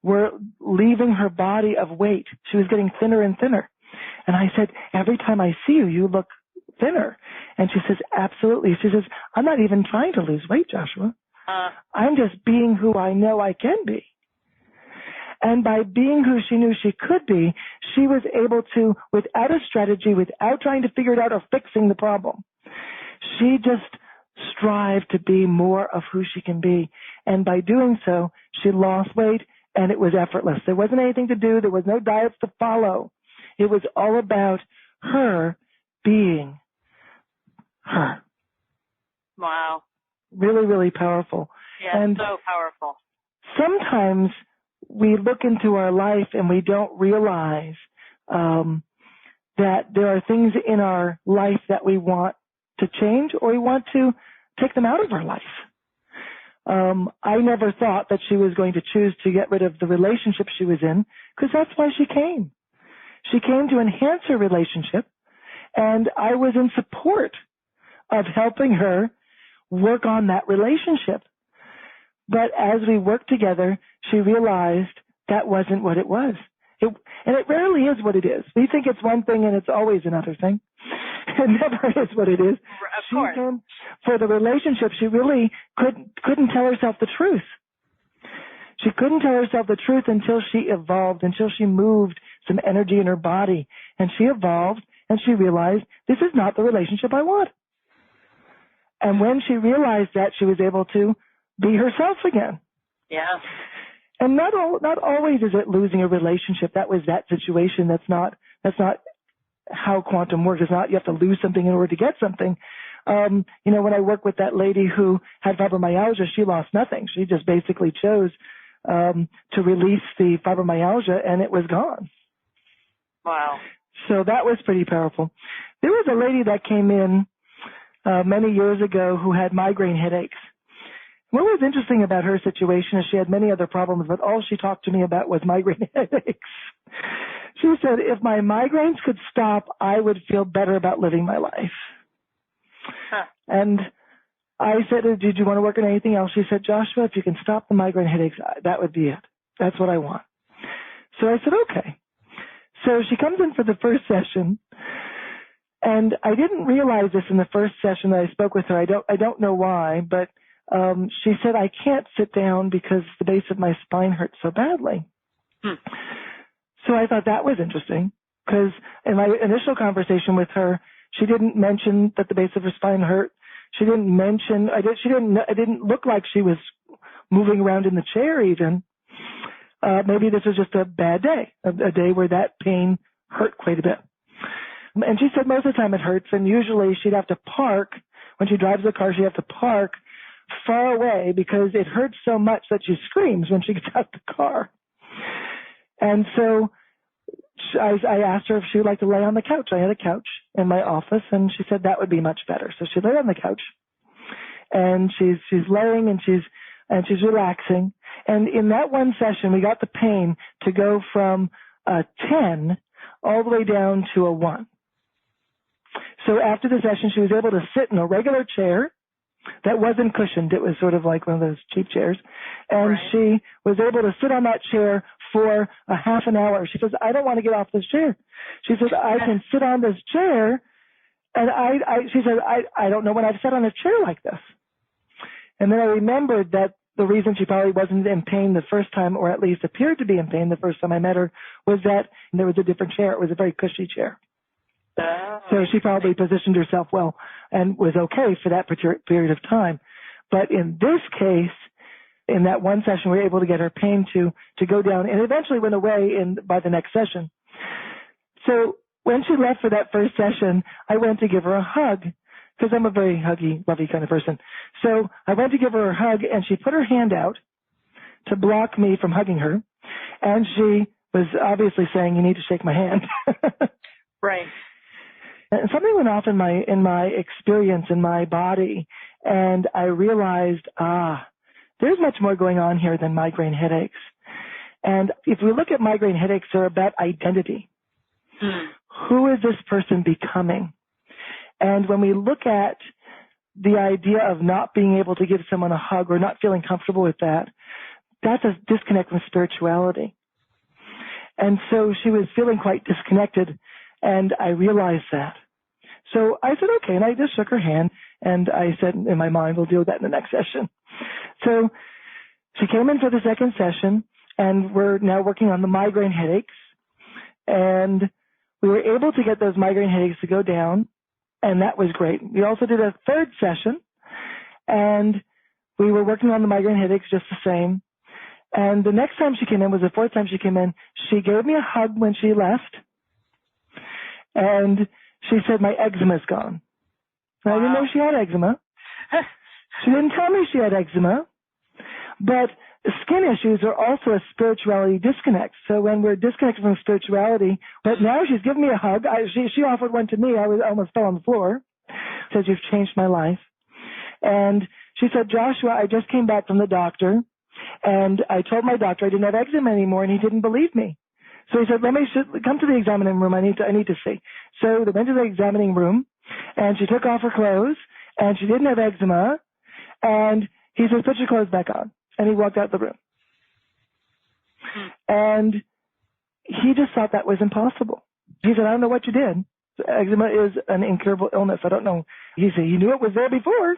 were leaving her body of weight. She was getting thinner and thinner. And I said, every time I see you, you look thinner. And she says, absolutely. She says, I'm not even trying to lose weight, Joshua. I'm just being who I know I can be. And by being who she knew she could be, she was able to, without a strategy, without trying to figure it out or fixing the problem, she just strived to be more of who she can be. And by doing so, she lost weight, and it was effortless. There wasn't anything to do. There was no diets to follow. It was all about her being her. Wow. Really, really powerful. Yeah, and so powerful. Sometimes we look into our life and we don't realize that there are things in our life that we want to change, or we want to take them out of our life. I never thought that she was going to choose to get rid of the relationship she was in, because that's why she came. She came to enhance her relationship, and I was in support of helping her work on that relationship. But as we worked together, she realized that wasn't what it was. And it rarely is what it is. We think it's one thing and it's always another thing. It never is what it is. Of course. For the relationship, she really couldn't tell herself the truth. She couldn't tell herself the truth until she evolved, until she moved some energy in her body. And she evolved, and she realized this is not the relationship I want. And when she realized that, she was able to be herself again. Yeah. And not always is it losing a relationship. That was that situation. That's not how quantum works. It's not you have to lose something in order to get something. When I work with that lady who had fibromyalgia, she lost nothing. She just basically chose to release the fibromyalgia, and it was gone. Wow. So that was pretty powerful. There was a lady that came in many years ago who had migraine headaches. What was interesting about her situation is she had many other problems, but all she talked to me about was migraine headaches. She said, if my migraines could stop, I would feel better about living my life. Huh. And I said, did you want to work on anything else? She said, Joshua, if you can stop the migraine headaches, that would be it. That's what I want. So I said, okay. So she comes in for the first session, and I didn't realize this in the first session that I spoke with her. I don't know why, but she said, I can't sit down because the base of my spine hurts so badly. So I thought that was interesting because in my initial conversation with her, she didn't mention that the base of her spine hurt. She didn't mention, it didn't look like she was moving around in the chair even. Maybe this was just a bad day, a day where that pain hurt quite a bit. And she said most of the time it hurts, and usually she'd have to park. When she drives the car, she'd have to park far away because it hurts so much that she screams when she gets out of the car. And so I asked her if she would like to lay on the couch. I had a couch in my office, and she said that would be much better. So she lay on the couch, and she's laying and she's relaxing. And in that one session, we got the pain to go from a 10 all the way down to a 1. So after the session, she was able to sit in a regular chair that wasn't cushioned. It was sort of like one of those cheap chairs. And Right. she was able to sit on that chair for a half an hour. She says, I don't want to get off this chair. She says, I can sit on this chair. And she said, I don't know when I've sat on a chair like this. And then I remembered that the reason she probably wasn't in pain the first time, or at least appeared to be in pain the first time I met her, was that there was a different chair. It was a very cushy chair. Oh. So she probably positioned herself well and was okay for that period of time. But in this case, in that one session, we were able to get her pain to go down, and eventually went away by the next session. So when she left for that first session, I went to give her a hug because I'm a very huggy, lovey kind of person. So I went to give her a hug, and she put her hand out to block me from hugging her, and she was obviously saying, you need to shake my hand. Right. And something went off in my experience in my body, and I realized, there's much more going on here than migraine headaches. And if we look at migraine headaches, they're about identity. Who is this person becoming? And when we look at the idea of not being able to give someone a hug or not feeling comfortable with that, that's a disconnect from spirituality. And so she was feeling quite disconnected, and I realized that. So I said, okay, and I just shook her hand, and I said in my mind, we'll deal with that in the next session. So she came in for the second session, and we're now working on the migraine headaches, and we were able to get those migraine headaches to go down, and that was great. We also did a third session, and we were working on the migraine headaches just the same. And the next time she came in was the fourth time she came in. She gave me a hug when she left, and she said, my eczema is gone. Wow. I didn't know she had eczema. She didn't tell me she had eczema, but skin issues are also a spirituality disconnect. So when we're disconnected from spirituality, but now she's giving me a hug. She offered one to me. I almost fell on the floor. Says, you've changed my life. And she said, Joshua, I just came back from the doctor, and I told my doctor I didn't have eczema anymore, and he didn't believe me. So he said, come to the examining room. I need to see. So they went to the examining room, and she took off her clothes, and she didn't have eczema. And he said, put your clothes back on. And he walked out the room. And he just thought that was impossible. He said, I don't know what you did. Eczema is an incurable illness. I don't know. He said, you knew it was there before.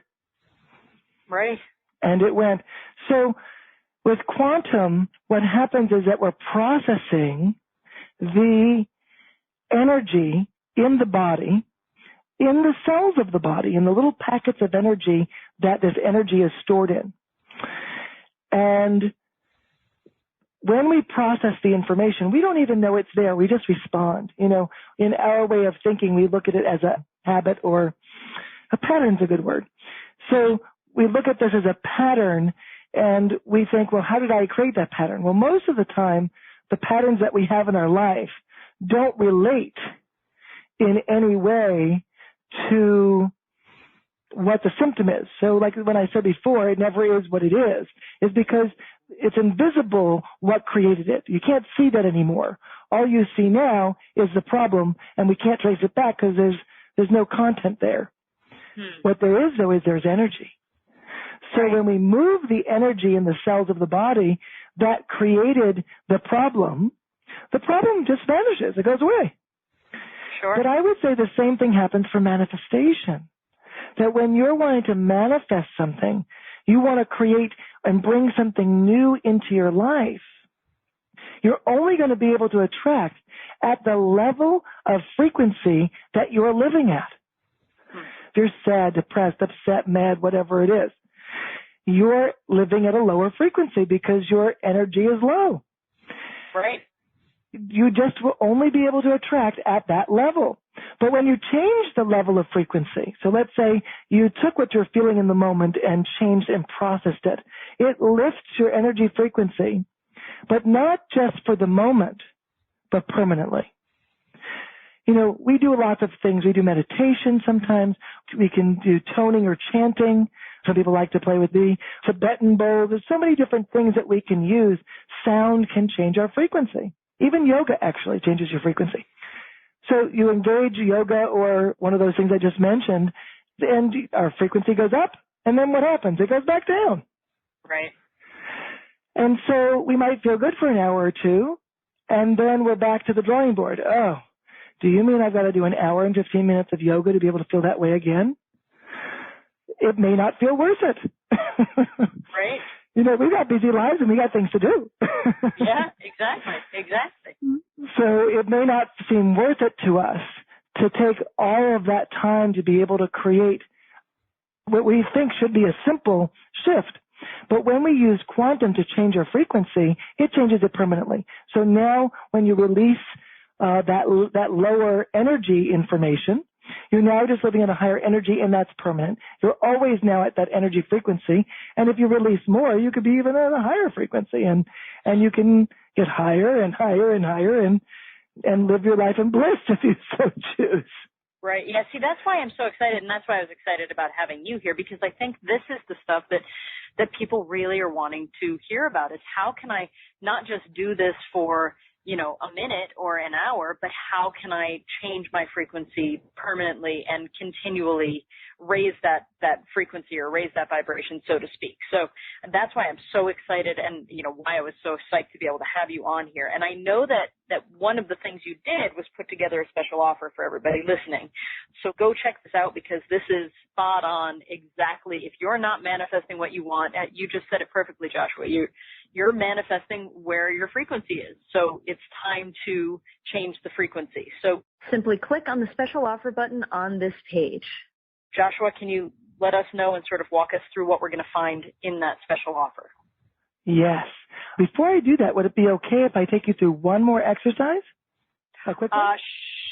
Right. And it went. So with quantum, what happens is that we're processing the energy in the body, in the cells of the body, in the little packets of energy that this energy is stored in. And when we process the information, we don't even know it's there. We just respond. You know, in our way of thinking, we look at it as a habit, or a pattern's a good word. So we look at this as a pattern and we think, well, how did I create that pattern? Well, most of the time, the patterns that we have in our life don't relate in any way to what the symptom is. So like when I said before, it never is what it is because it's invisible what created it. You can't see that anymore. All you see now is the problem, and we can't trace it back because there's no content there. What there is, though, is there's energy. So when we move the energy in the cells of the body that created the problem just vanishes. It goes away. Sure. But I would say the same thing happens for manifestation. That when you're wanting to manifest something, you want to create and bring something new into your life, you're only going to be able to attract at the level of frequency that you're living at. If you're sad, depressed, upset, mad, whatever it is, you're living at a lower frequency because your energy is low. Right. You just will only be able to attract at that level. But when you change the level of frequency, so let's say you took what you're feeling in the moment and changed and processed it, it lifts your energy frequency, but not just for the moment, but permanently. You know, we do lots of things. We do meditation sometimes. We can do toning or chanting. Some people like to play with the Tibetan bowl. There's so many different things that we can use. Sound can change our frequency. Even yoga actually changes your frequency. So you engage yoga or one of those things I just mentioned, and our frequency goes up, and then what happens? It goes back down. Right. And so we might feel good for an hour or two, and then we're back to the drawing board. Oh, do you mean I've got to do an hour and 15 minutes of yoga to be able to feel that way again? It may not feel worth it. Right. You know, we got busy lives and we got things to do. Yeah, exactly. So it may not seem worth it to us to take all of that time to be able to create what we think should be a simple shift. But when we use quantum to change our frequency, it changes it permanently. So now when you release that lower energy information, you're now just living at a higher energy, and that's permanent. You're always now at that energy frequency, and if you release more, you could be even at a higher frequency, and you can get higher and higher and higher and live your life in bliss if you so choose. Right. Yeah, see, that's why I'm so excited, and that's why I was excited about having you here, because I think this is the stuff that people really are wanting to hear about, is how can I not just do this for, you know, a minute or an hour, but how can I change my frequency permanently and continually raise that frequency or raise that vibration, so to speak. So that's why I'm so excited, and, you know, why I was so psyched to be able to have you on here. And I know that one of the things you did was put together a special offer for everybody listening. So go check this out, because this is spot on exactly. If you're not manifesting what you want, you just said it perfectly, Joshua. You're manifesting where your frequency is. So it's time to change the frequency. So simply click on the special offer button on this page. Joshua, can you let us know and sort of walk us through what we're going to find in that special offer? Yes. Before I do that, would it be okay if I take you through one more exercise?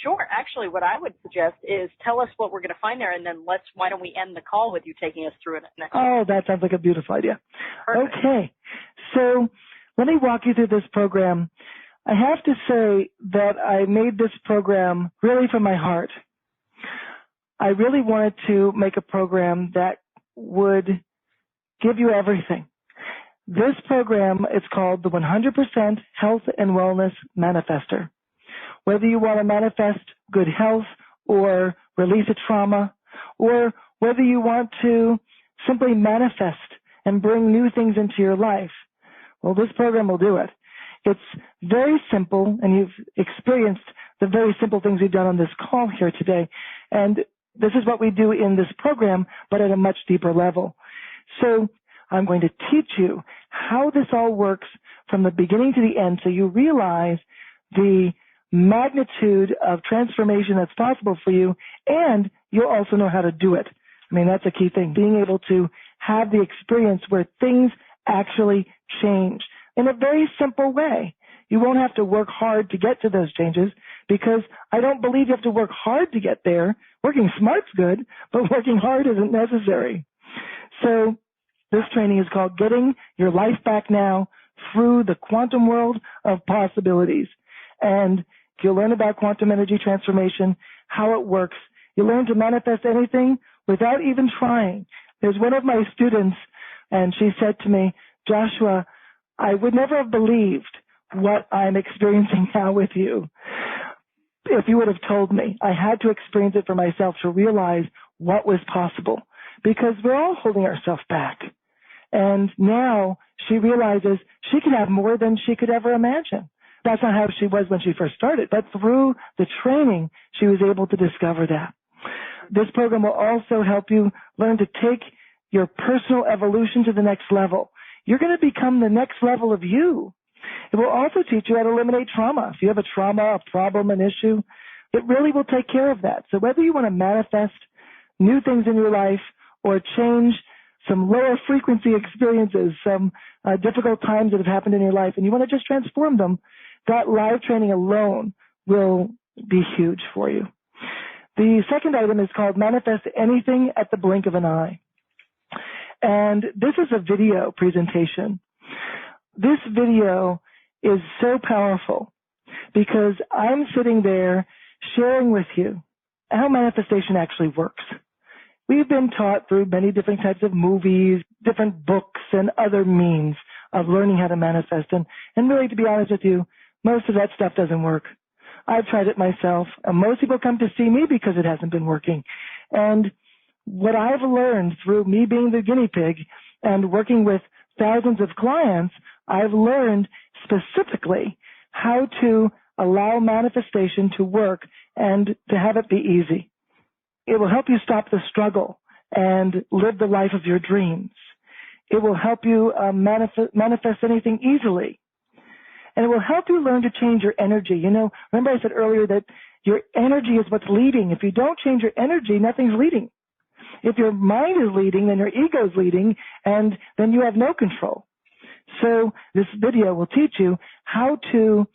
Sure. Actually, what I would suggest is tell us what we're going to find there, and then why don't we end the call with you taking us through it next. Oh, that sounds like a beautiful idea. Perfect. Okay. So let me walk you through this program. I have to say that I made this program really from my heart. I really wanted to make a program that would give you everything. This program is called the 100% Health and Wellness Manifester. Whether you want to manifest good health or release a trauma, or whether you want to simply manifest and bring new things into your life, well, this program will do it. It's very simple, and you've experienced the very simple things we've done on this call here today. And this is what we do in this program, but at a much deeper level. So I'm going to teach you how this all works from the beginning to the end, so you realize the magnitude of transformation that's possible for you, and you'll also know how to do it. I mean, that's a key thing, being able to have the experience where things actually change in a very simple way. You won't have to work hard to get to those changes, because I don't believe you have to work hard to get there. Working smart's good, but working hard isn't necessary. So this training is called Getting Your Life Back Now Through the Quantum World of Possibilities. And you'll learn about quantum energy transformation, how it works. You'll learn to manifest anything without even trying. There's one of my students, and she said to me, Joshua, I would never have believed what I'm experiencing now with you if you would have told me. I had to experience it for myself to realize what was possible, because we're all holding ourselves back. And now she realizes she can have more than she could ever imagine. That's not how she was when she first started, but through the training, she was able to discover that. This program will also help you learn to take your personal evolution to the next level. You're going to become the next level of you. It will also teach you how to eliminate trauma. If you have a trauma, a problem, an issue, it really will take care of that. So whether you want to manifest new things in your life or change some lower frequency experiences, some difficult times that have happened in your life, and you want to just transform them, that live training alone will be huge for you. The second item is called Manifest Anything at the Blink of an Eye. And this is a video presentation. This video is so powerful because I'm sitting there sharing with you how manifestation actually works. We've been taught through many different types of movies, different books, and other means of learning how to manifest. And really, to be honest with you, most of that stuff doesn't work. I've tried it myself, and most people come to see me because it hasn't been working. And what I've learned through me being the guinea pig and working with thousands of clients, I've learned specifically how to allow manifestation to work and to have it be easy. It will help you stop the struggle and live the life of your dreams. It will help you manifest anything easily. And it will help you learn to change your energy. You know, remember I said earlier that your energy is what's leading. If you don't change your energy, nothing's leading. If your mind is leading, then your ego is leading, and then you have no control. So this video will teach you how to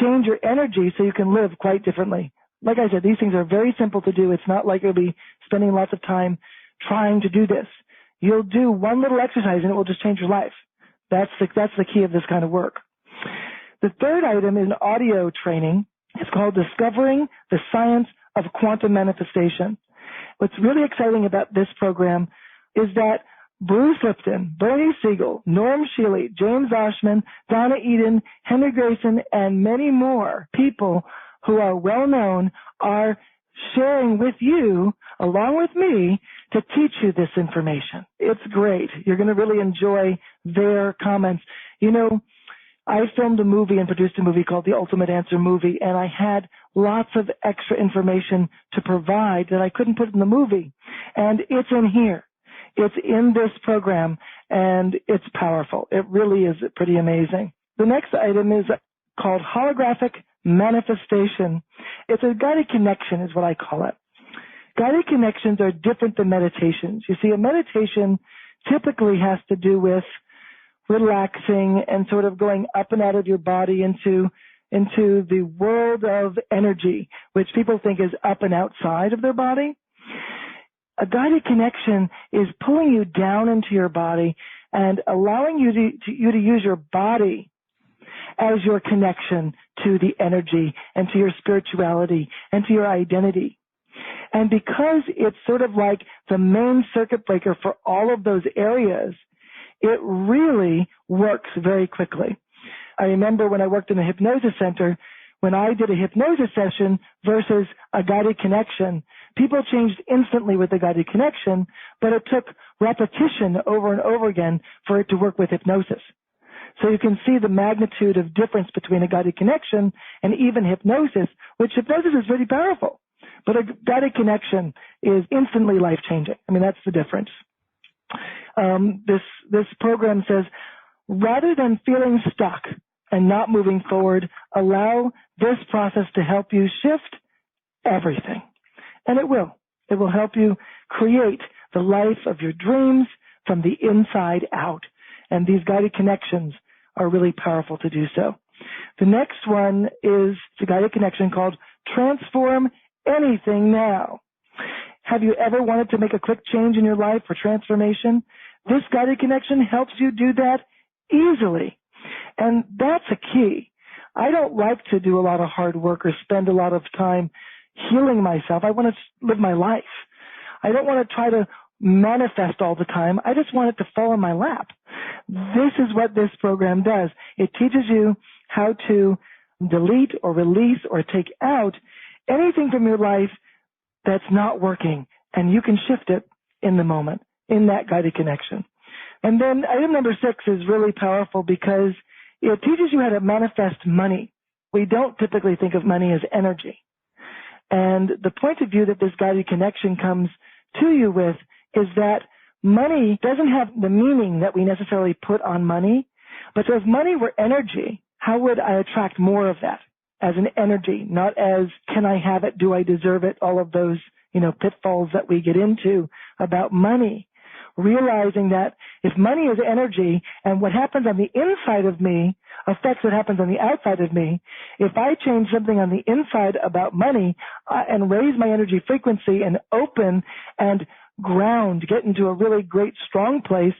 change your energy so you can live quite differently. Like I said, these things are very simple to do. It's not like you'll be spending lots of time trying to do this. You'll do one little exercise and it will just change your life. That's the key of this kind of work. The third item is an audio training. It's called Discovering the Science of Quantum Manifestation. What's really exciting about this program is that Bruce Lipton, Bernie Siegel, Norm Shealy, James Oshman, Donna Eden, Henry Grayson, and many more people who are well known are sharing with you, along with me, to teach you this information. It's great. You're going to really enjoy their comments. You know, I filmed a movie and produced a movie called The Ultimate Answer Movie, and I had lots of extra information to provide that I couldn't put in the movie. And it's in here. It's in this program, and it's powerful. It really is pretty amazing. The next item is called Holographic Manifestation. It's a guided connection is what I call it. Guided connections are different than meditations. You see, a meditation typically has to do with relaxing and sort of going up and out of your body into the world of energy, which people think is up and outside of their body. A guided connection is pulling you down into your body and allowing you to use your body as your connection to the energy and to your spirituality and to your identity. And because it's sort of like the main circuit breaker for all of those areas, it really works very quickly. I remember when I worked in a hypnosis center, when I did a hypnosis session versus a guided connection, people changed instantly with the guided connection, but it took repetition over and over again for it to work with hypnosis. So you can see the magnitude of difference between a guided connection and even hypnosis, which hypnosis is really powerful. But a guided connection is instantly life-changing. I mean, that's the difference. This program says, rather than feeling stuck and not moving forward, allow this process to help you shift everything. And it will. It will help you create the life of your dreams from the inside out. And these guided connections are really powerful to do so. The next one is a guided connection called Transform Anything Now. Have you ever wanted to make a quick change in your life for transformation? This guided connection helps you do that easily. And that's a key. I don't like to do a lot of hard work or spend a lot of time healing myself. I want to live my life. I don't want to try to manifest all the time. I just want it to fall in my lap. This is what this program does. It teaches you how to delete or release or take out anything from your life that's not working, and you can shift it in the moment, in that guided connection. And then item number 6 is really powerful because it teaches you how to manifest money. We don't typically think of money as energy. And the point of view that this guided connection comes to you with is that money doesn't have the meaning that we necessarily put on money. But so if money were energy, how would I attract more of that as an energy, not as can I have it, do I deserve it, all of those, pitfalls that we get into about money. Realizing that if money is energy and what happens on the inside of me affects what happens on the outside of me, if I change something on the inside about money and raise my energy frequency and open and ground, get into a really great, strong place,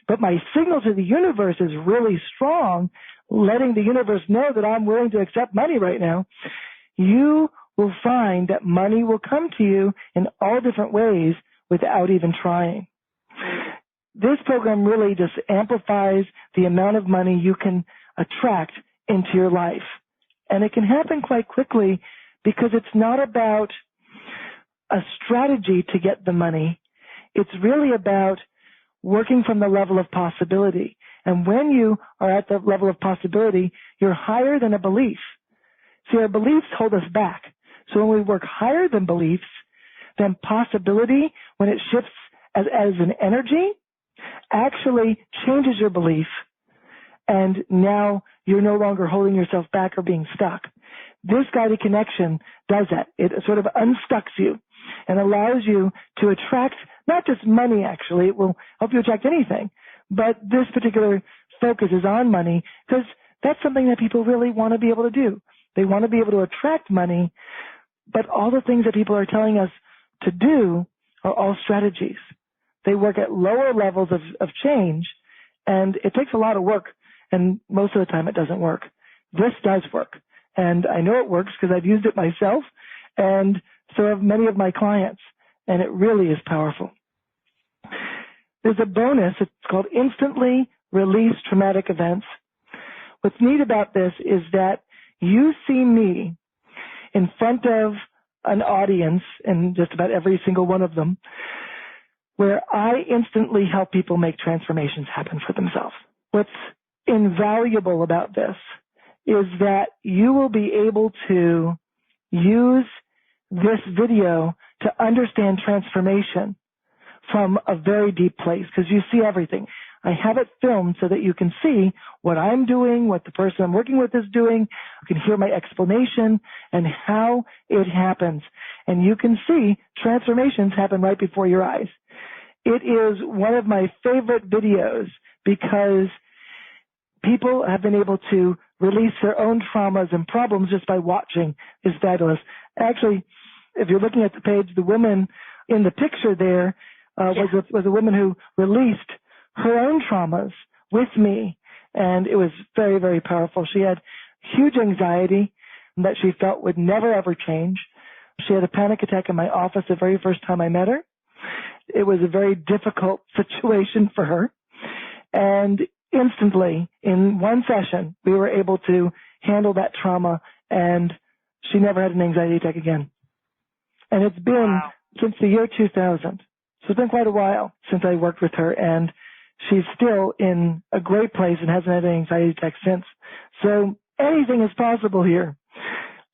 but my signal to the universe is really strong, letting the universe know that I'm willing to accept money right now, you will find that money will come to you in all different ways without even trying. This program really just amplifies the amount of money you can attract into your life. And it can happen quite quickly because it's not about a strategy to get the money. It's really about working from the level of possibility. And when you are at the level of possibility, you're higher than a belief. See, our beliefs hold us back. So when we work higher than beliefs, then possibility, when it shifts as an energy, actually changes your belief. And now you're no longer holding yourself back or being stuck. This guided connection does that. It sort of unstucks you and allows you to attract not just money, actually. It will help you attract anything. But this particular focus is on money because that's something that people really want to be able to do. They want to be able to attract money, but all the things that people are telling us to do are all strategies. They work at lower levels of change, and it takes a lot of work, and most of the time it doesn't work. This does work, and I know it works because I've used it myself, and so have many of my clients, and it really is powerful. There's a bonus. It's called Instantly Release Traumatic Events. What's neat about this is that you see me in front of an audience, and just about every single one of them, where I instantly help people make transformations happen for themselves. What's invaluable about this is that you will be able to use this video to understand transformation from a very deep place because you see everything. I have it filmed so that you can see what I'm doing, what the person I'm working with is doing. You can hear my explanation and how it happens. And you can see transformations happen right before your eyes. It is one of my favorite videos because people have been able to release their own traumas and problems just by watching. It's fabulous. Actually, if you're looking at the page, the woman in the picture there was a woman who released her own traumas with me, and it was very, very powerful. She had huge anxiety that she felt would never, ever change. She had a panic attack in my office the very first time I met her. It was a very difficult situation for her. And instantly, in one session, we were able to handle that trauma, and she never had an anxiety attack again. And it's been since the year 2000. So it's been quite a while since I worked with her, and she's still in a great place and hasn't had an anxiety attack since. So anything is possible here.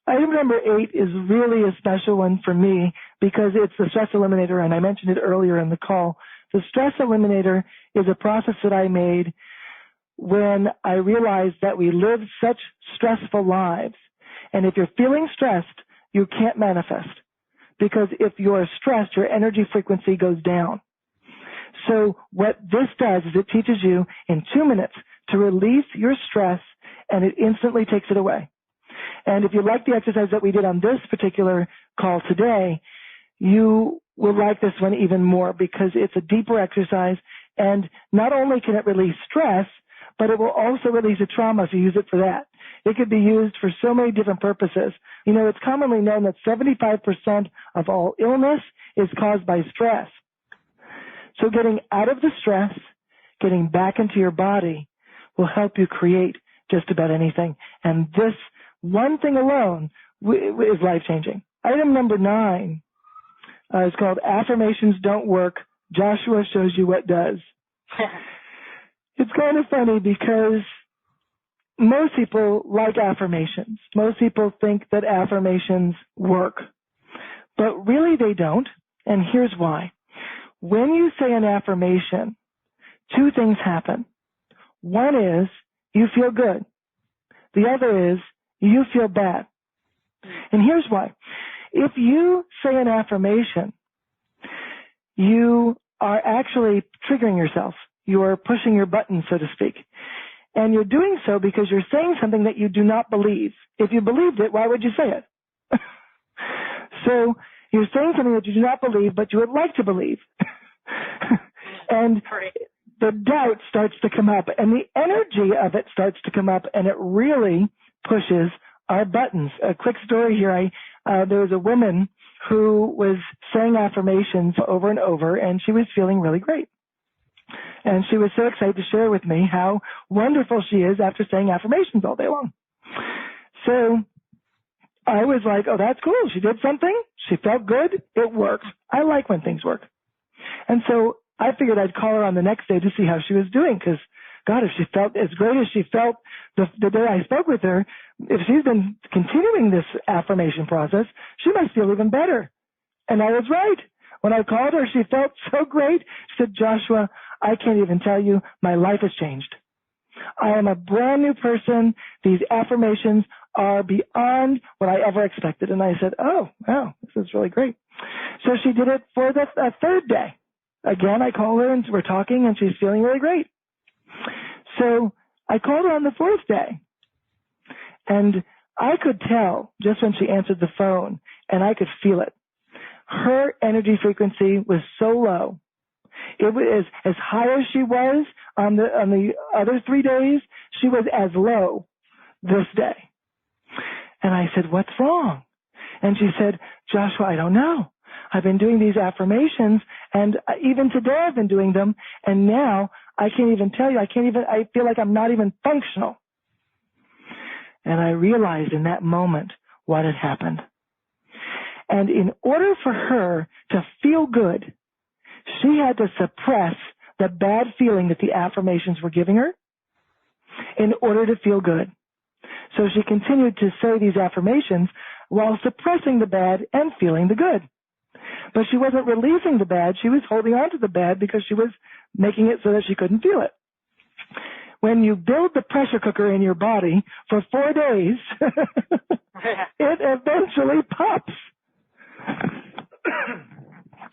Item number 8 is really a special one for me because it's the stress eliminator, and I mentioned it earlier in the call. The stress eliminator is a process that I made when I realized that we live such stressful lives. And if you're feeling stressed, you can't manifest. Because if you're stressed, your energy frequency goes down. So what this does is it teaches you in 2 minutes to release your stress, and it instantly takes it away. And if you like the exercise that we did on this particular call today, you will like this one even more because it's a deeper exercise, and not only can it release stress, but it will also release a trauma, so use it for that. It could be used for so many different purposes. You know, it's commonly known that 75% of all illness is caused by stress. So getting out of the stress, getting back into your body will help you create just about anything. And this one thing alone is life-changing. Item number 9 is called Affirmations Don't Work. Joshua shows you what does. It's kind of funny because most people like affirmations. Most people think that affirmations work. But really they don't, and here's why. When you say an affirmation, 2 things happen. One is you feel good. The other is you feel bad. And here's why. If you say an affirmation, you are actually triggering yourself. You are pushing your button, so to speak. And you're doing so because you're saying something that you do not believe. If you believed it, why would you say it? So you're saying something that you do not believe, but you would like to believe. And the doubt starts to come up, and the energy of it starts to come up, and it really pushes our buttons. A quick story here. There was a woman who was saying affirmations over and over, and she was feeling really great. And she was so excited to share with me how wonderful she is after saying affirmations all day long. So I was like, oh, that's cool. She did something. She felt good. It worked. I like when things work. And so I figured I'd call her on the next day to see how she was doing because, God, if she felt as great as she felt the day I spoke with her, if she's been continuing this affirmation process, she must feel even better. And I was right. When I called her, she felt so great. She said, Joshua, I can't even tell you, my life has changed. I am a brand new person. These affirmations are beyond what I ever expected. And I said, oh, wow, this is really great. So she did it for the 3rd day. Again, I call her and we're talking and she's feeling really great. So I called her on the 4th day. And I could tell just when she answered the phone, and I could feel it. Her energy frequency was so low. It was as high as she was on the other 3 days. She was as low this day. And I said, what's wrong? And she said, Joshua, I don't know. I've been doing these affirmations, and even today I've been doing them, and now I can't even tell you. I feel like I'm not even functional. And I realized in that moment what had happened. And in order for her to feel good, she had to suppress the bad feeling that the affirmations were giving her in order to feel good. So she continued to say these affirmations while suppressing the bad and feeling the good. But she wasn't releasing the bad. She was holding on to the bad because she was making it so that she couldn't feel it. When you build the pressure cooker in your body for 4 days, it eventually pops.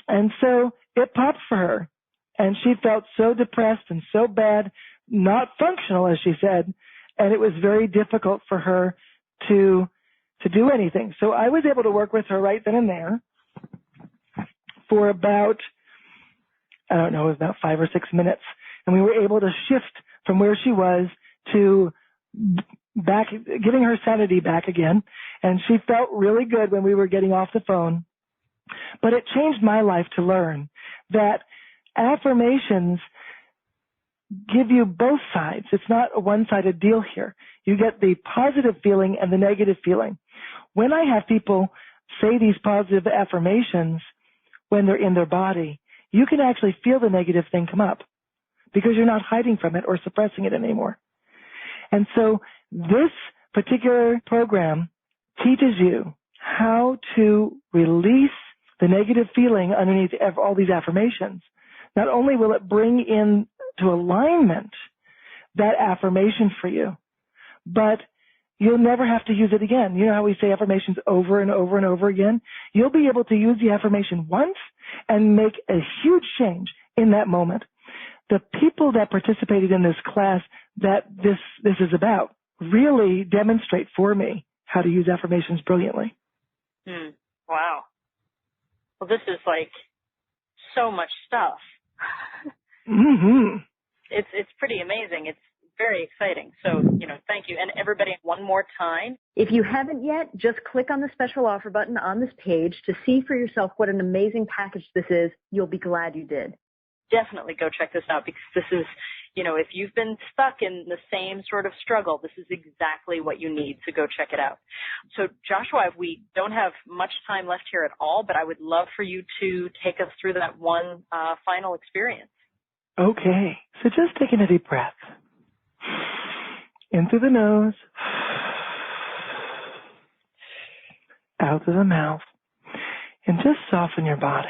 And so it popped for her. And she felt so depressed and so bad, not functional, as she said, and it was very difficult for her to do anything. So I was able to work with her right then and there for about, I don't know, it was about 5 or 6 minutes. And we were able to shift from where she was to back, getting her sanity back again. And she felt really good when we were getting off the phone. But it changed my life to learn that affirmations give you both sides. It's not a one-sided deal here. You get the positive feeling and the negative feeling. When I have people say these positive affirmations when they're in their body, you can actually feel the negative thing come up because you're not hiding from it or suppressing it anymore. And so this particular program teaches you how to release the negative feeling underneath all these affirmations. Not only will it bring in to alignment that affirmation for you. But you'll never have to use it again. You know how we say affirmations over and over and over again? You'll be able to use the affirmation once and make a huge change in that moment. The people that participated in this class that this is about really demonstrate for me how to use affirmations brilliantly. Wow. Well, this is like so much stuff. Mm-hmm. It's pretty amazing. It's very exciting. So, thank you. And everybody, one more time. If you haven't yet, just click on the special offer button on this page to see for yourself what an amazing package this is. You'll be glad you did. Definitely go check this out, because this is, if you've been stuck in the same sort of struggle, this is exactly what you need, so go check it out. So Joshua, we don't have much time left here at all, but I would love for you to take us through that one final experience. Okay, so just taking a deep breath. In through the nose, out through the mouth, and just soften your body.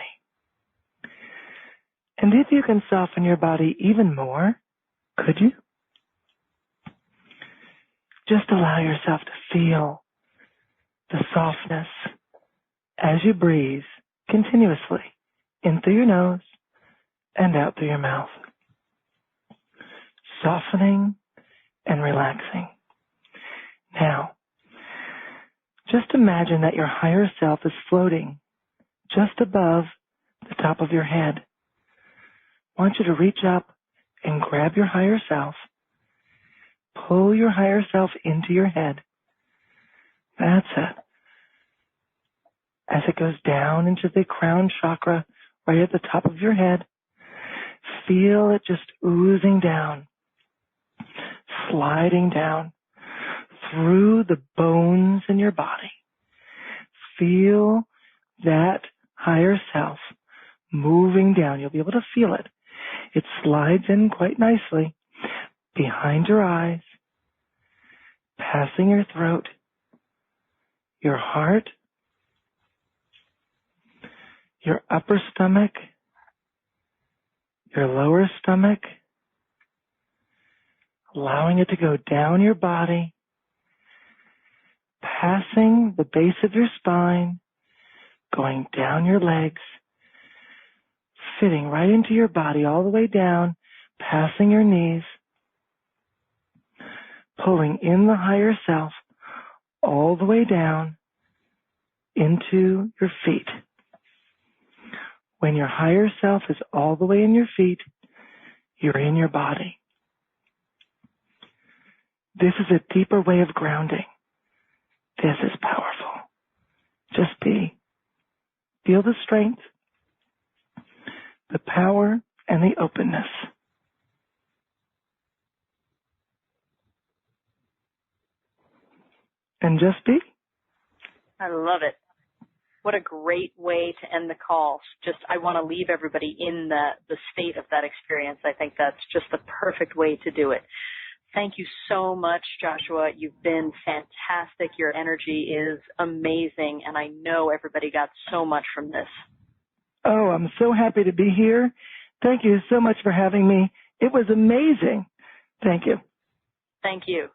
And if you can soften your body even more, could you? Just allow yourself to feel the softness as you breathe continuously in through your nose and out through your mouth. Softening and relaxing. Now, just imagine that your higher self is floating just above the top of your head. I want you to reach up and grab your higher self. Pull your higher self into your head. That's it. As it goes down into the crown chakra right at the top of your head, feel it just oozing down, sliding down through the bones in your body. Feel that higher self moving down. You'll be able to feel it. It slides in quite nicely behind your eyes, passing your throat, your heart, your upper stomach, your lower stomach, allowing it to go down your body, passing the base of your spine, going down your legs, fitting right into your body all the way down, passing your knees, pulling in the higher self all the way down into your feet. When your higher self is all the way in your feet, you're in your body. This is a deeper way of grounding. This is powerful. Just be. Feel the strength, the power, and the openness. And just be. I love it. What a great way to end the call. I want to leave everybody in the state of that experience. I think that's just the perfect way to do it. Thank you so much, Joshua. You've been fantastic. Your energy is amazing, and I know everybody got so much from this. Oh, I'm so happy to be here. Thank you so much for having me. It was amazing. Thank you. Thank you.